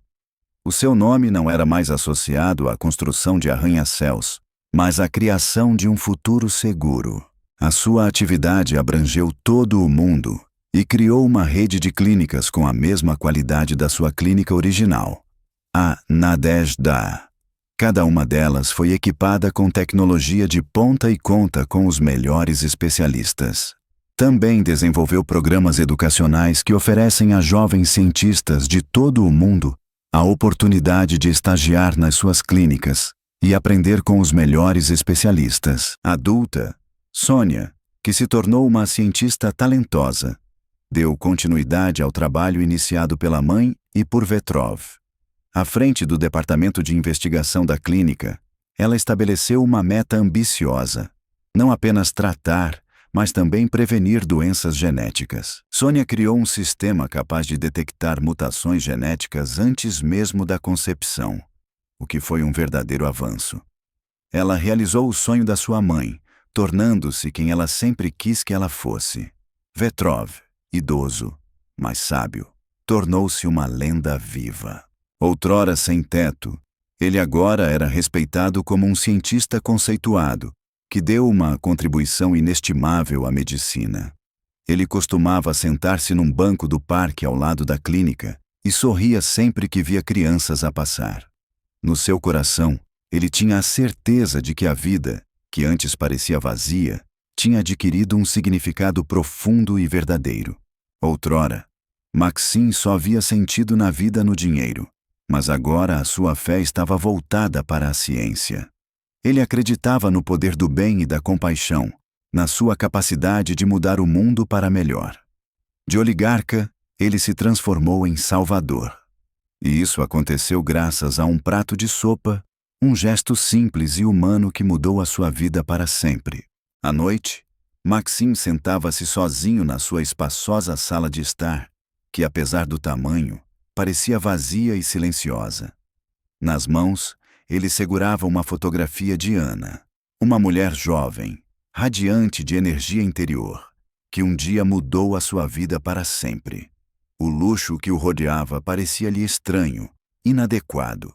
[SPEAKER 1] O seu nome não era mais associado à construção de arranha-céus, mas à criação de um futuro seguro. A sua atividade abrangeu todo o mundo e criou uma rede de clínicas com a mesma qualidade da sua clínica original, a Nadezhda. Cada uma delas foi equipada com tecnologia de ponta e conta com os melhores especialistas. Também desenvolveu programas educacionais que oferecem a jovens cientistas de todo o mundo a oportunidade de estagiar nas suas clínicas e aprender com os melhores especialistas. Adulta, Sônia, que se tornou uma cientista talentosa, deu continuidade ao trabalho iniciado pela mãe e por Vetrov. À frente do departamento de investigação da clínica, ela estabeleceu uma meta ambiciosa: não apenas tratar, mas também prevenir doenças genéticas. Sônia criou um sistema capaz de detectar mutações genéticas antes mesmo da concepção, o que foi um verdadeiro avanço. Ela realizou o sonho da sua mãe, tornando-se quem ela sempre quis que ela fosse. Vetrov, idoso, mas sábio, tornou-se uma lenda viva. Outrora sem teto, ele agora era respeitado como um cientista conceituado, que deu uma contribuição inestimável à medicina. Ele costumava sentar-se num banco do parque ao lado da clínica e sorria sempre que via crianças a passar. No seu coração, ele tinha a certeza de que a vida, que antes parecia vazia, tinha adquirido um significado profundo e verdadeiro. Outrora, Maxim só via sentido na vida no dinheiro, mas agora a sua fé estava voltada para a ciência. Ele acreditava no poder do bem e da compaixão, na sua capacidade de mudar o mundo para melhor. De oligarca, ele se transformou em salvador. E isso aconteceu graças a um prato de sopa, um gesto simples e humano que mudou a sua vida para sempre. À noite, Maxim sentava-se sozinho na sua espaçosa sala de estar, que apesar do tamanho, parecia vazia e silenciosa. Nas mãos, ele segurava uma fotografia de Ana, uma mulher jovem, radiante de energia interior, que um dia mudou a sua vida para sempre. O luxo que o rodeava parecia-lhe estranho, inadequado.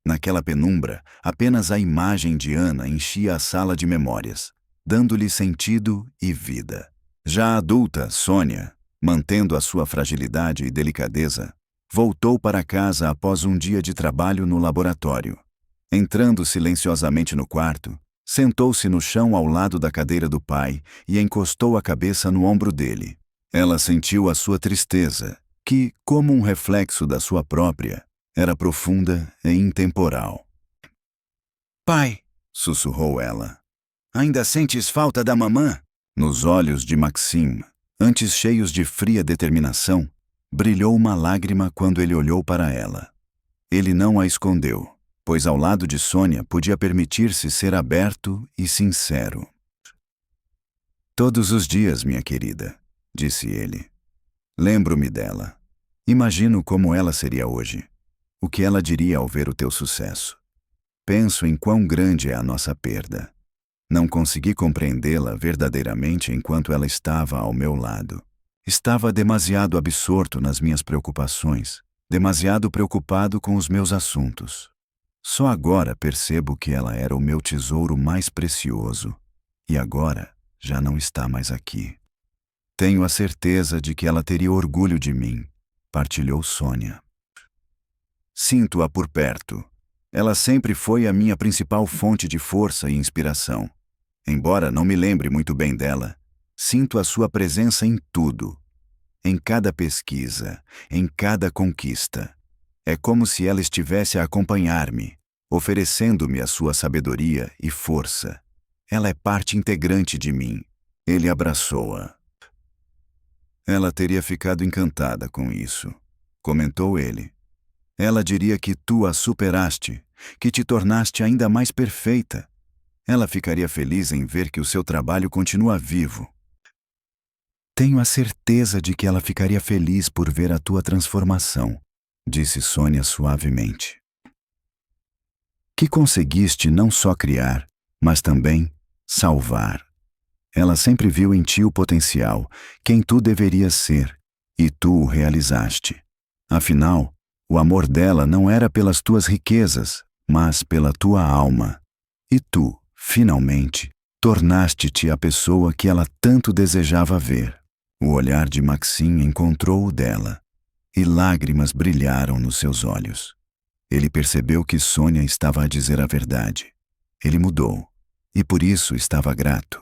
[SPEAKER 1] Naquela penumbra, apenas a imagem de Ana enchia a sala de memórias, dando-lhe sentido e vida. Já a adulta, Sônia, mantendo a sua fragilidade e delicadeza, voltou para casa após um dia de trabalho no laboratório. Entrando silenciosamente no quarto, sentou-se no chão ao lado da cadeira do pai e encostou a cabeça no ombro dele. Ela sentiu a sua tristeza, que, como um reflexo da sua própria, era profunda e intemporal. "Pai", sussurrou ela, "ainda sentes falta da mamã?" Nos olhos de Maxim, antes cheios de fria determinação, brilhou uma lágrima quando ele olhou para ela. Ele não a escondeu, pois ao lado de Sônia podia permitir-se ser aberto e sincero. "Todos os dias, minha querida", disse ele. "Lembro-me dela. Imagino como ela seria hoje. O que ela diria ao ver o teu sucesso. Penso em quão grande é a nossa perda. Não consegui compreendê-la verdadeiramente enquanto ela estava ao meu lado. Estava demasiado absorto nas minhas preocupações, demasiado preocupado com os meus assuntos. Só agora percebo que ela era o meu tesouro mais precioso, e agora já não está mais aqui. Tenho a certeza de que ela teria orgulho de mim", partilhou Sônia. "Sinto-a por perto. Ela sempre foi a minha principal fonte de força e inspiração. Embora não me lembre muito bem dela, sinto a sua presença em tudo. Em cada pesquisa, em cada conquista. É como se ela estivesse a acompanhar-me, oferecendo-me a sua sabedoria e força. Ela é parte integrante de mim." Ele abraçou-a. "Ela teria ficado encantada com isso", comentou ele. "Ela diria que tu a superaste, que te tornaste ainda mais perfeita. Ela ficaria feliz em ver que o seu trabalho continua vivo." "Tenho a certeza de que ela ficaria feliz por ver a tua transformação", disse Sônia suavemente. "Que conseguiste não só criar, mas também salvar. Ela sempre viu em ti o potencial, quem tu deverias ser, e tu o realizaste. Afinal, o amor dela não era pelas tuas riquezas, mas pela tua alma. E tu, finalmente, tornaste-te a pessoa que ela tanto desejava ver." O olhar de Maxim encontrou o dela, e lágrimas brilharam nos seus olhos. Ele percebeu que Sônia estava a dizer a verdade. Ele mudou, e por isso estava grato.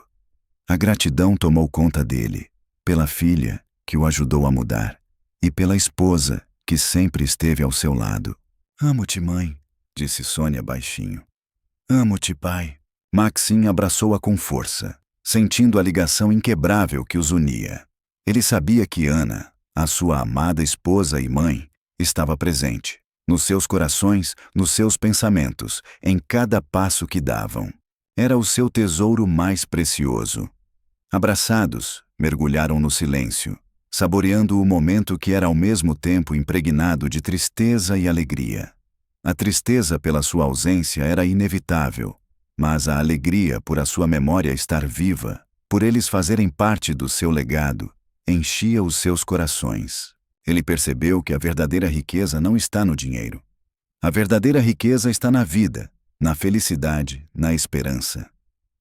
[SPEAKER 1] A gratidão tomou conta dele, pela filha, que o ajudou a mudar, e pela esposa, que sempre esteve ao seu lado. Amo-te, mãe, disse Sônia baixinho. Amo-te, pai. Maxim abraçou-a com força, sentindo a ligação inquebrável que os unia. Ele sabia que Ana, a sua amada esposa e mãe, estava presente, nos seus corações, nos seus pensamentos, em cada passo que davam. Era o seu tesouro mais precioso. Abraçados, mergulharam no silêncio, saboreando o momento que era ao mesmo tempo impregnado de tristeza e alegria. A tristeza pela sua ausência era inevitável, mas a alegria por a sua memória estar viva, por eles fazerem parte do seu legado, enchia os seus corações. Ele percebeu que a verdadeira riqueza não está no dinheiro. A verdadeira riqueza está na vida, na felicidade, na esperança.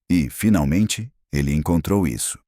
[SPEAKER 1] E, finalmente, ele encontrou isso.